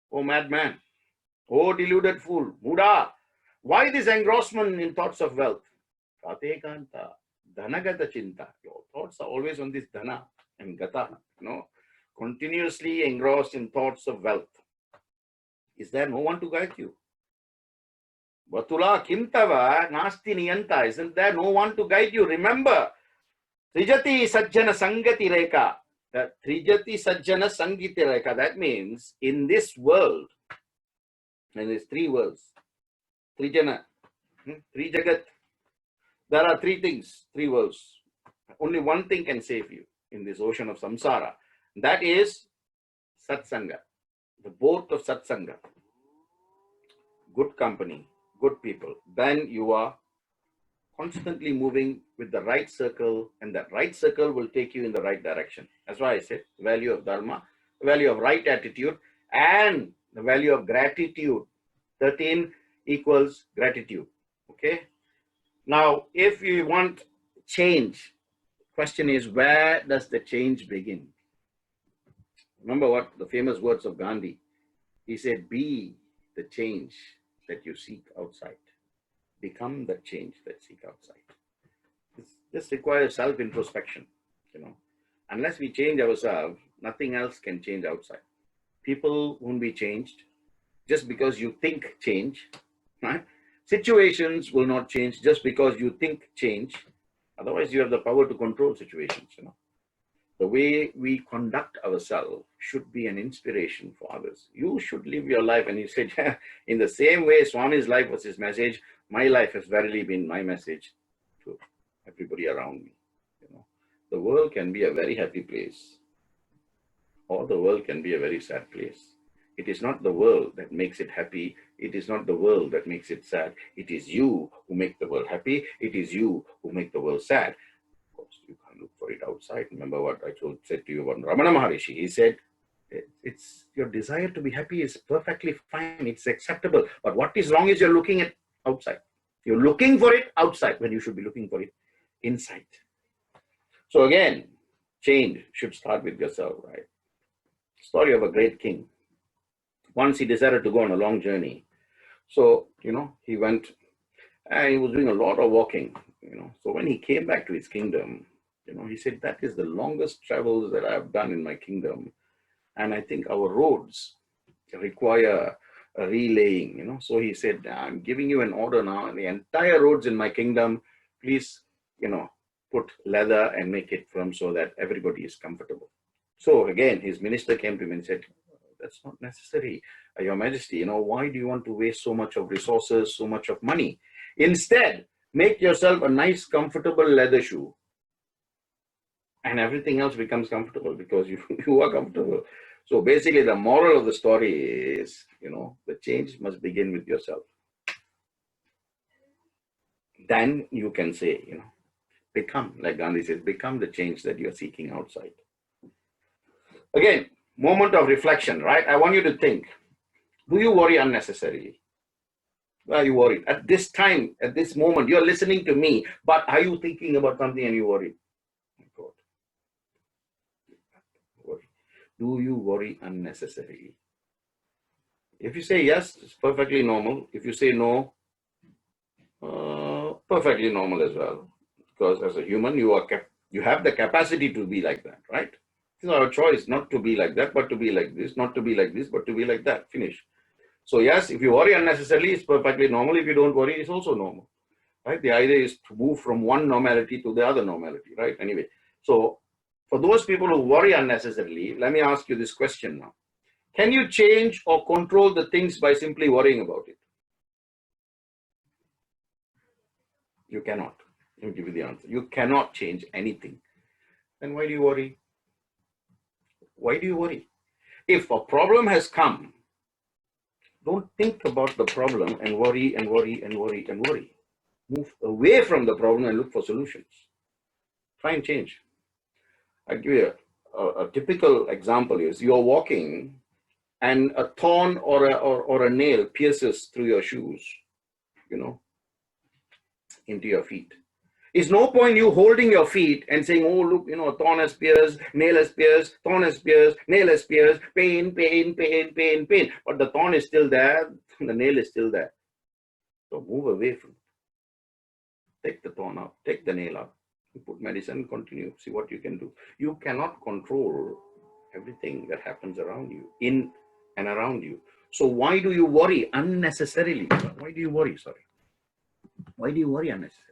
O madman, O deluded fool, Buddha, why this engrossment in thoughts of wealth? Kate kanta, dhanagata chinta. Your thoughts are always on this dhana and gata, continuously engrossed in thoughts of wealth. Is there no one to guide you? Vatula kintava nasti niyanta. Isn't there no one to guide you? Remember, Trijati Sajjana Sangati Reka. That Trijati Sajjana Sangiti Reka. That means in this world, and there's 3 worlds, Trijana, Trijagat. There are 3 things, 3 worlds. Only one thing can save you in this ocean of samsara. That is Satsanga, the boat of Satsanga. Good company, good people. Then you are constantly moving with the right circle, and that right circle will take you in the right direction. That's why I said the value of dharma, the value of right attitude, and the value of gratitude. 13 equals gratitude. Okay. Now, if you want change, question is, where does the change begin? Remember what the famous words of Gandhi. He said, be the change that you seek outside. Become the change that seek outside. This requires self-introspection. Unless we change ourselves, nothing else can change outside. People won't be changed just because you think change. Right? Situations will not change just because you think change. Otherwise, you have the power to control situations. The way we conduct ourselves should be an inspiration for others. You should live your life. And he said, in the same way Swami's life was his message, my life has verily been my message to everybody around me. The world can be a very happy place, or the world can be a very sad place. It is not the world that makes it happy. It is not the world that makes it sad. It is you who make the world happy. It is you who make the world sad. Of course, you can't look for it outside. Remember what I said to you about Ramana Maharishi. He said, it's your desire to be happy is perfectly fine. It's acceptable. But what is wrong is you're looking at outside. You're looking for it outside when you should be looking for it inside. So again, change should start with yourself, right? Story of a great king. Once he decided to go on a long journey. So, he went and he was doing a lot of walking, So when he came back to his kingdom, he said, that is the longest travels that I have done in my kingdom. And I think our roads require a relaying, So he said, I'm giving you an order now. The entire roads in my kingdom, please, put leather and make it firm so that everybody is comfortable. So again, his minister came to him and said, that's not necessary, Your Majesty. Why do you want to waste so much of resources, so much of money? Instead, make yourself a nice, comfortable leather shoe, and everything else becomes comfortable because you are comfortable. So basically, the moral of the story is, the change must begin with yourself. Then you can say, become, like Gandhi says, become the change that you're seeking outside. Again, moment of reflection, right? I want you to think, do you worry unnecessarily? Why are you worried? At this time, at this moment, you're listening to me, but are you thinking about something and you worry? Oh God. Worry. Do you worry unnecessarily? If you say yes, it's perfectly normal. If you say no, perfectly normal as well. Because as a human, you have the capacity to be like that, right? It's our choice not to be like that, but to be like this, not to be like this, but to be like that. Finish. So yes, if you worry unnecessarily, it's perfectly normal. If you don't worry, it's also normal, right? The idea is to move from one normality to the other normality, right? Anyway, so for those people who worry unnecessarily, let me ask you this question now. Can you change or control the things by simply worrying about it? You cannot. Let me give you the answer. You cannot change anything. Then why do you worry? Why do you worry? If a problem has come, don't think about the problem and worry and worry and worry and worry. Move away from the problem and look for solutions. Try and change. I'll give you a typical example is you're walking and a thorn or a nail pierces through your shoes, into your feet. It's no point you holding your feet and saying, oh, look, a thorn has pierced, nail has pierced, thorn has pierced, nail has pierced, pain, pain, pain, pain, pain. But the thorn is still there, the nail is still there. So move away from it. Take the thorn out, take the nail out, you put medicine, continue, see what you can do. You cannot control everything that happens around you, in and around you. So why do you worry unnecessarily? Why do you worry? Sorry. Why do you worry unnecessarily?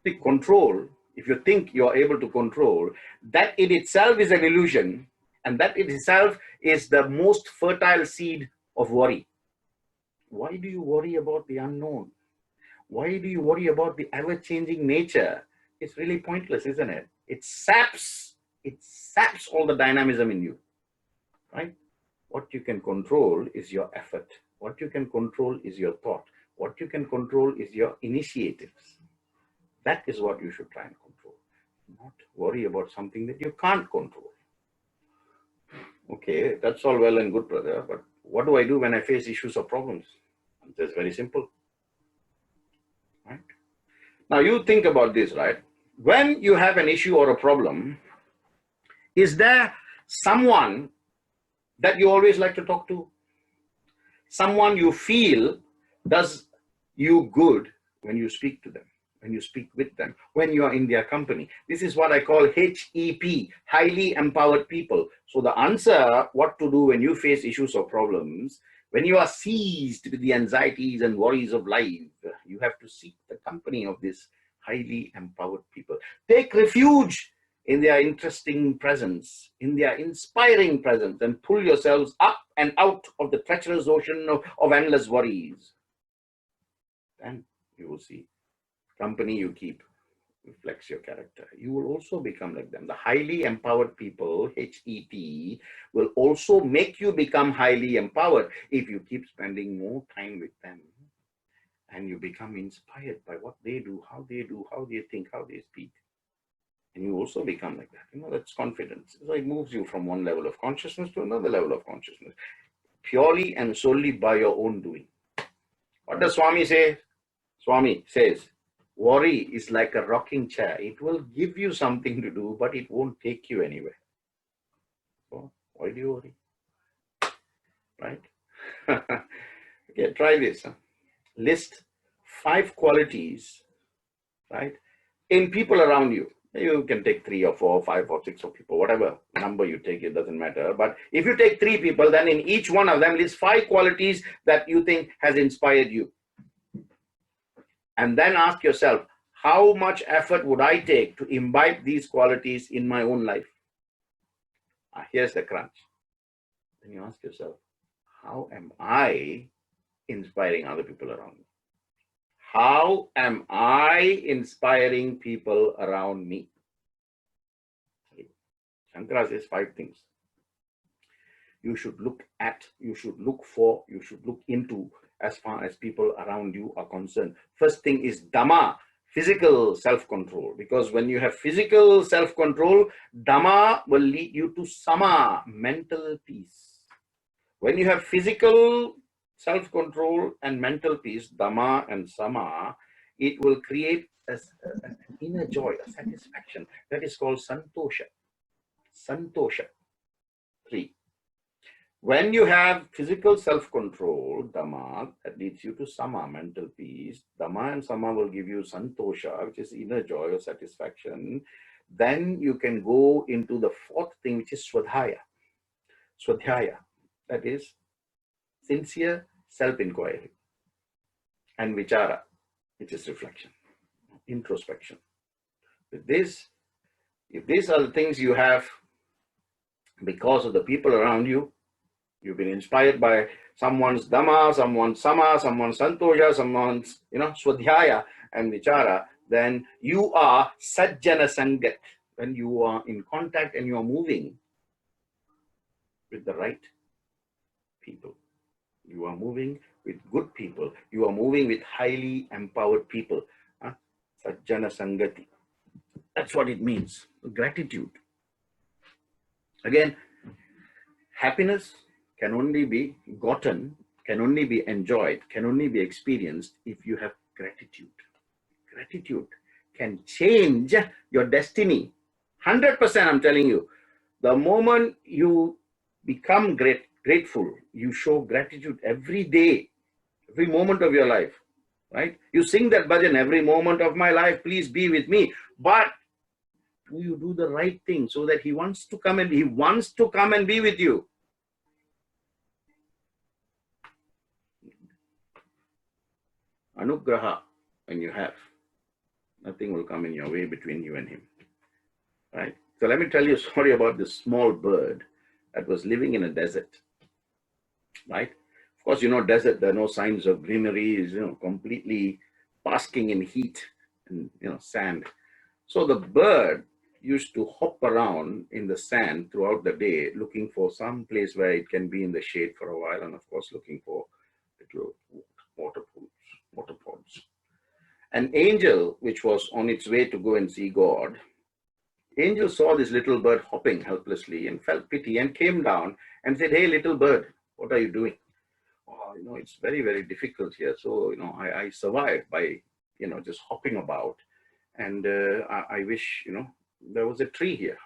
The control, if you think you're able to control, that in itself is an illusion, and that in itself is the most fertile seed of worry. Why do you worry about the unknown? Why do you worry about the ever-changing nature? It's really pointless, isn't it? It saps all the dynamism in you, right? What you can control is your effort. What you can control is your thought. What you can control is your initiatives. That is what you should try and control. Not worry about something that you can't control. Okay, that's all well and good, brother, but what do I do when I face issues or problems? It's very simple, right? Now you think about this, right? When you have an issue or a problem, is there someone that you always like to talk to? Someone you feel does you good when you speak to them, when you speak with them, when you are in their company. This is what I call HEP, highly empowered people. So the answer, what to do when you face issues or problems, when you are seized with the anxieties and worries of life, you have to seek the company of these highly empowered people. Take refuge in their interesting presence, in their inspiring presence, and pull yourselves up and out of the treacherous ocean of endless worries. Then you will see company you keep reflects your character. You will also become like them. The highly empowered people, HEP, will also make you become highly empowered if you keep spending more time with them and you become inspired by what they do, how they think, how they speak. And you also become like that. That's confidence. So it moves you from one level of consciousness to another level of consciousness, purely and solely by your own doing. What does Swami say? Swami says, worry is like a rocking chair. It will give you something to do, but it won't take you anywhere. So why do you worry? Right? Okay, try this. List 5 qualities, right, in people around you. You can take 3 or 4 or 5 or 6 or people, whatever number you take, it doesn't matter. But if you take 3 people, then in each one of them list 5 qualities that you think has inspired you. And then ask yourself, how much effort would I take to imbibe these qualities in my own life? Here's the crunch. Then you ask yourself, how am I inspiring other people around me? How am I inspiring people around me? Shankara says 5 things. You should look at, you should look for, you should look into as far as people around you are concerned. First thing is Dhamma, physical self-control, because when you have physical self-control, Dhamma will lead you to Sama, mental peace. When you have physical self-control and mental peace, Dhamma and Sama, it will create an inner joy, a satisfaction. That is called Santosha. Santosha. 3. When you have physical self-control, Dhamma, that leads you to Sama, mental peace. Dhamma and Sama will give you Santosha, which is inner joy or satisfaction. Then you can go into the 4th thing, which is Swadhyaya. Swadhyaya, that is sincere self-inquiry. And Vichara, which is reflection, introspection. With this, if these are the things you have because of the people around you, you've been inspired by someone's Dhamma, someone's Sama, someone's Santosha, someone's, Swadhyaya and Vichara, then you are Sajjana Sangat. When you are in contact and you are moving with the right people. You are moving with good people. You are moving with highly empowered people. Sajjana Sangati. That's what it means. Gratitude. Again, happiness can only be gotten, can only be enjoyed, can only be experienced if you have gratitude. Gratitude can change your destiny. 100%, I'm telling you. The moment you become grateful, you show gratitude every day, every moment of your life, right? You sing that bhajan, every moment of my life, please be with me. But do you do the right thing so that he wants to come and be with you? Anugraha, when you have, nothing will come in your way between you and him, right? So let me tell you a story about this small bird that was living in a desert, right? Of course, desert, there are no signs of greenery, completely basking in heat and, sand. So the bird used to hop around in the sand throughout the day, looking for some place where it can be in the shade for a while, and of course, looking for little water pods. An angel, which was on its way to go and see God, angel saw this little bird hopping helplessly and felt pity and came down and said, "Hey, little bird, what are you doing? Oh, it's very, very difficult here. So, I survived by, just hopping about. And I wish, there was a tree here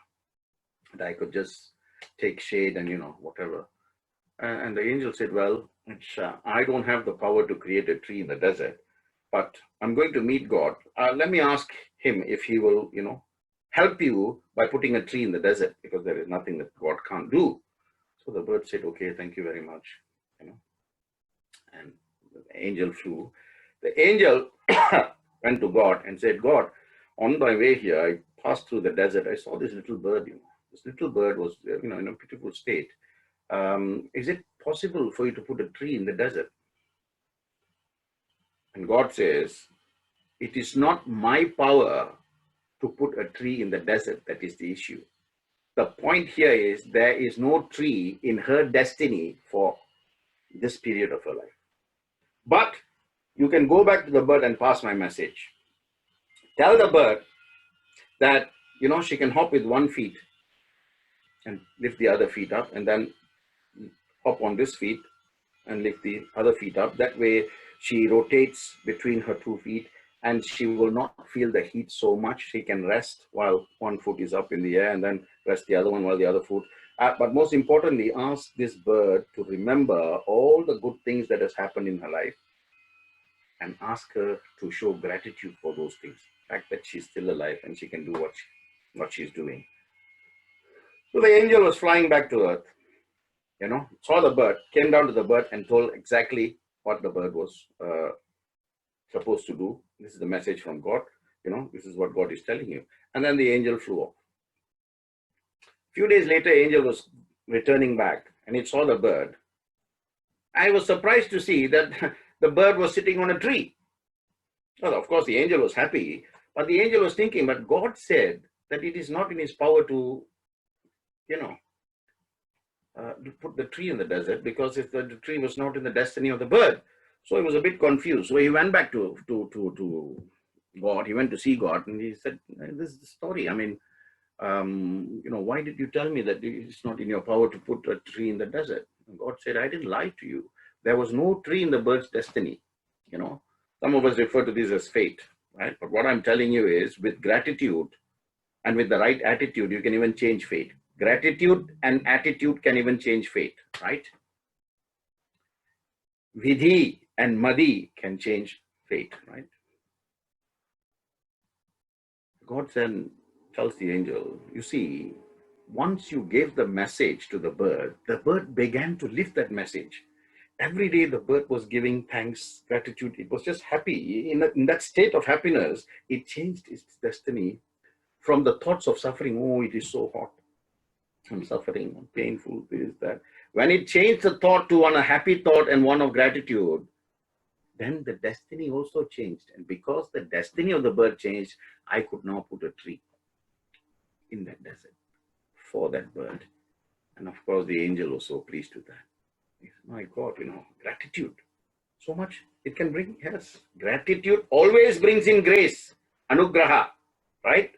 that I could just take shade and, whatever." And the angel said, "Well, I don't have the power to create a tree in the desert, but I'm going to meet God. Let me ask him if he will, help you by putting a tree in the desert, because there is nothing that God can't do." So the bird said, "Okay, thank you very much." And the angel flew. The angel went to God and said, "God, on my way here, I passed through the desert. I saw this little bird. This little bird was, in a beautiful state. Is it possible for you to put a tree in the desert?" And God says, "It is not my power to put a tree in the desert that is the issue. The point here is there is no tree in her destiny for this period of her life. But you can go back to the bird and pass my message. Tell the bird that, she can hop with one feet and lift the other feet up, and then hop on this feet and lift the other feet up. That way she rotates between her 2 feet and she will not feel the heat so much. She can rest while one foot is up in the air and then rest the other one while the other foot. But most importantly, ask this bird to remember all the good things that has happened in her life and ask her to show gratitude for those things. The fact that she's still alive and she can do what she's doing." So the angel was flying back to earth, saw the bird, came down to the bird and told exactly what the bird was supposed to do. This is the message from God. This is what God is telling you. And then the angel flew off. A few days later, angel was returning back and it saw the bird. I was surprised to see that the bird was sitting on a tree. Well, of course, the angel was happy, but the angel was thinking, but God said that it is not in his power to, to put the tree in the desert, because if the tree was not in the destiny of the bird. So he was a bit confused. So he went back to God. He went to see God and he said, this is the story. I mean, why did you tell me that it's not in your power to put a tree in the desert? And God said, I didn't lie to you. There was no tree in the bird's destiny. Some of us refer to this as fate, right? But what I'm telling you is, with gratitude and with the right attitude, you can even change fate. Gratitude and attitude can even change fate, right? Vidhi and Madi can change fate, right? God then tells the angel, you see, once you gave the message to the bird began to live that message. Every day the bird was giving thanks, gratitude. It was just happy. In that state of happiness, it changed its destiny from the thoughts of suffering. Oh, it is so hot. I'm suffering, I'm painful, this, that. When it changed the thought to a happy thought and one of gratitude, then the destiny also changed. And because the destiny of the bird changed, I could now put a tree in that desert for that bird. And of course, the angel was so pleased with that. He said, my God, gratitude. So much it can bring. Yes, gratitude always brings in grace, anugraha, right?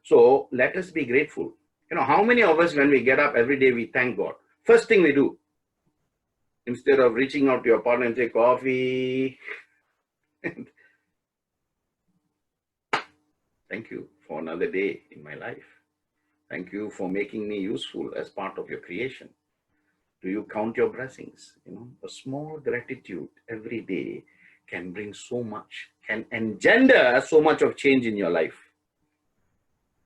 So let us be grateful. How many of us, when we get up every day, we thank God? First thing we do, instead of reaching out to your partner and say, coffee, thank you for another day in my life. Thank you for making me useful as part of your creation. Do you count your blessings? A small gratitude every day can bring so much, can engender so much of change in your life.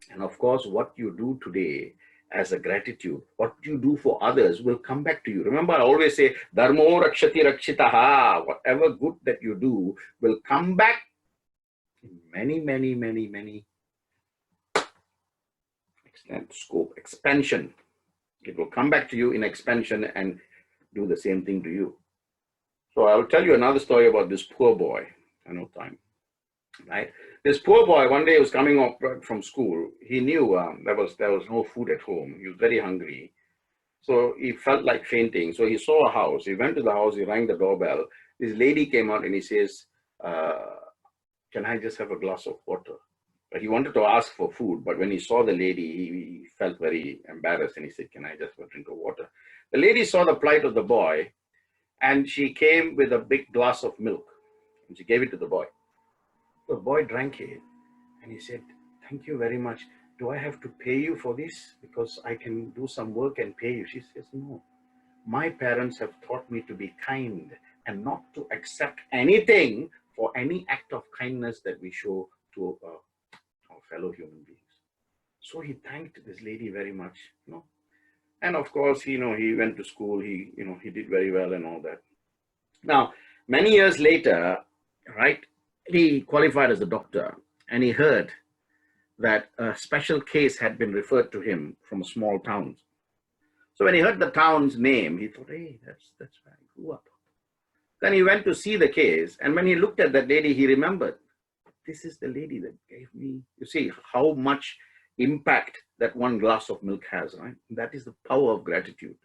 And of course, what you do today as a gratitude, what you do for others will come back to you. Remember, I always say, dharmo rakshati rakshitaha. Whatever good that you do will come back in many, many, many, many extent, scope, expansion. It will come back to you in expansion and do the same thing to you. So I'll tell you another story about this poor boy. I know time, right? This poor boy, one day was coming up from school. He knew there was no food at home. He was very hungry. So he felt like fainting. So he saw a house. He went to the house. He rang the doorbell. This lady came out and he says, can I just have a glass of water? But he wanted to ask for food. But when he saw the lady, he felt very embarrassed. And he said, can I just have a drink of water? The lady saw the plight of the boy. And she came with a big glass of milk. And she gave it to the boy. The boy drank it. And he said, thank you very much. Do I have to pay you for this? Because I can do some work and pay you. She says, no. My parents have taught me to be kind and not to accept anything for any act of kindness that we show to our fellow human beings. So he thanked this lady very much, And of course, he went to school. He did very well and all that. Now, many years later, right, he qualified as a doctor, and he heard that a special case had been referred to him from a small town. So when he heard the town's name, he thought, hey, that's where I grew up. Then he went to see the case, and when he looked at that lady, he remembered, this is the lady that gave me, you see how much impact that one glass of milk has, right? That is the power of gratitude.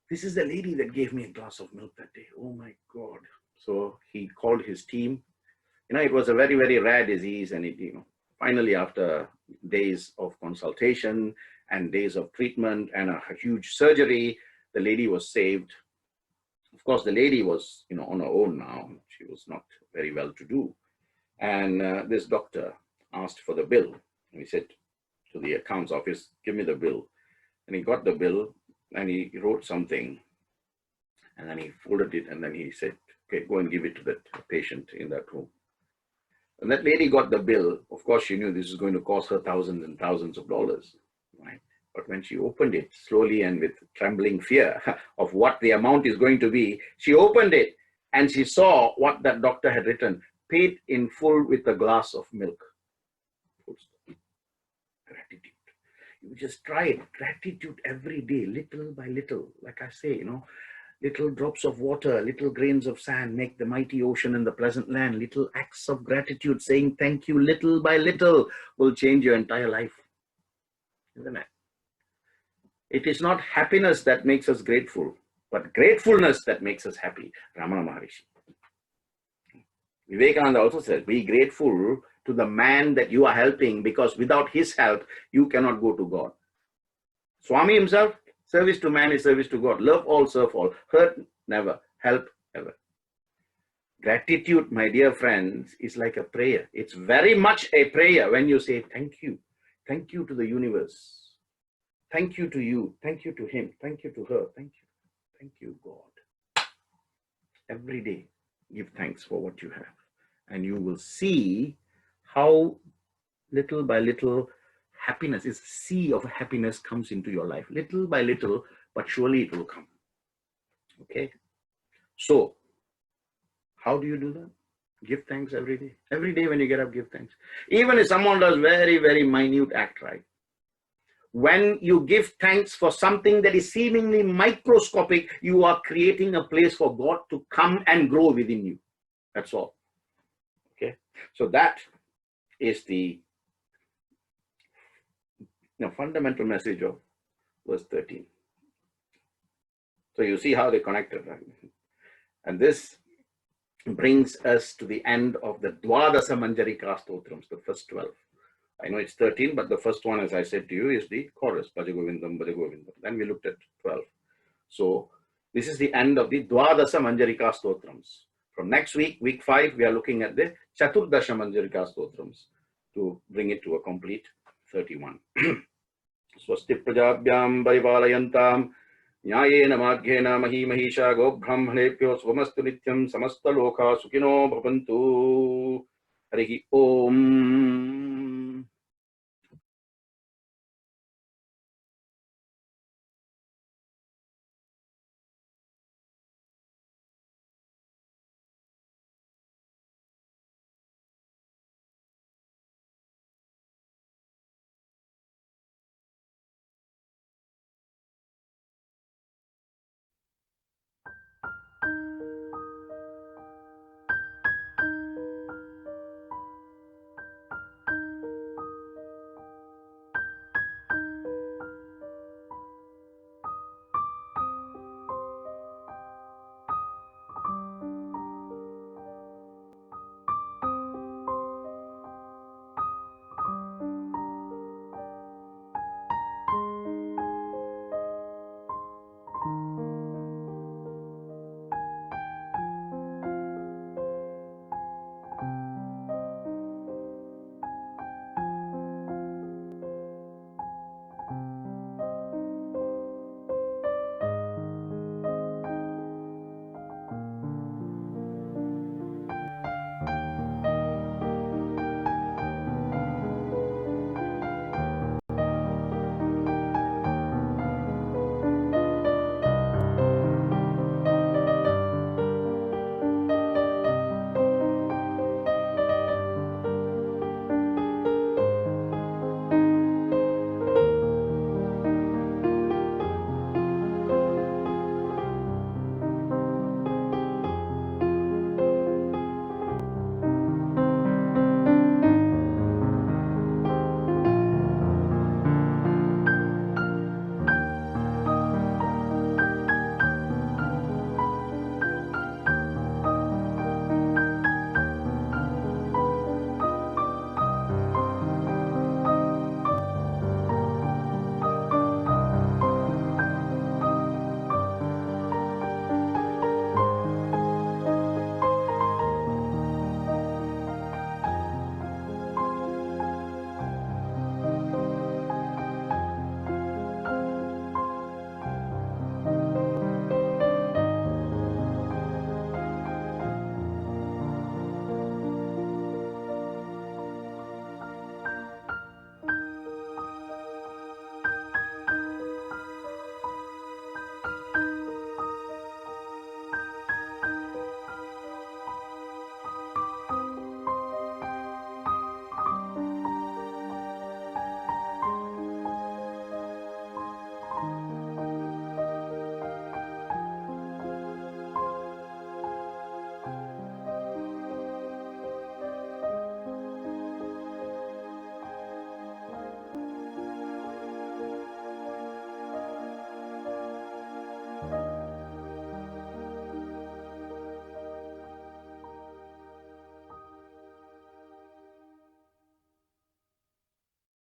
This is the lady that gave me a glass of milk that day. Oh my God. So he called his team. It was a very, very rare disease. And finally, after days of consultation and days of treatment and a huge surgery, the lady was saved. Of course, the lady was, on her own now. She was not very well to do. And this doctor asked for the bill. And he said to the accounts office, give me the bill. And he got the bill and he wrote something. And then he folded it and then he said, okay, go and give it to that patient in that room. And that lady got the bill. Of course, she knew this is going to cost her thousands and thousands of dollars, right? But when she opened it slowly and with trembling fear of what the amount is going to be, she opened it and she saw what that doctor had written, paid in full with a glass of milk. Gratitude. You just try it. Gratitude every day, little by little. Like I say, little drops of water, little grains of sand make the mighty ocean and the pleasant land. Little acts of gratitude, saying thank you little by little, will change your entire life. Isn't it? It is not happiness that makes us grateful, but gratefulness that makes us happy. Ramana Maharishi. Vivekananda also says, be grateful to the man that you are helping, because without his help, you cannot go to God. Swami himself, service to man is service to God. Love all, serve all. Hurt never, help ever. Gratitude, my dear friends, is like a prayer. It's very much a prayer when you say thank you. Thank you to the universe. Thank you to you. Thank you to him. Thank you to her. Thank you. Thank you, God. Every day, give thanks for what you have. And you will see how little by little happiness, is a sea of happiness, comes into your life. Little by little, but surely it will come. Okay? So, how do you do that? Give thanks every day. Every day when you get up, give thanks. Even if someone does very, very minute act, right? When you give thanks for something that is seemingly microscopic, you are creating a place for God to come and grow within you. That's all. Okay? So that is the fundamental message of verse 13. So you see how they connected, right? And this brings us to the end of the Dwadasa Manjarika Stotrams, the first 12. I know it's 13, but the first one, as I said to you, is the chorus, Bhaja Govindam, Bhaja Govindam. Then we looked at 12. So this is the end of the Dwadasa Manjarika Stotrams. From next week, week 5, we are looking at the Chaturdasha Manjarika Stotrams to bring it to a complete 31. Swasti Prajabhyam Parivalayantam Nyayena Madhyena Mahi Mahisha Go Brahmanebhyo Swamastu Nityam Samasta Lokha Sukhino Bhavantu. Harihi Om.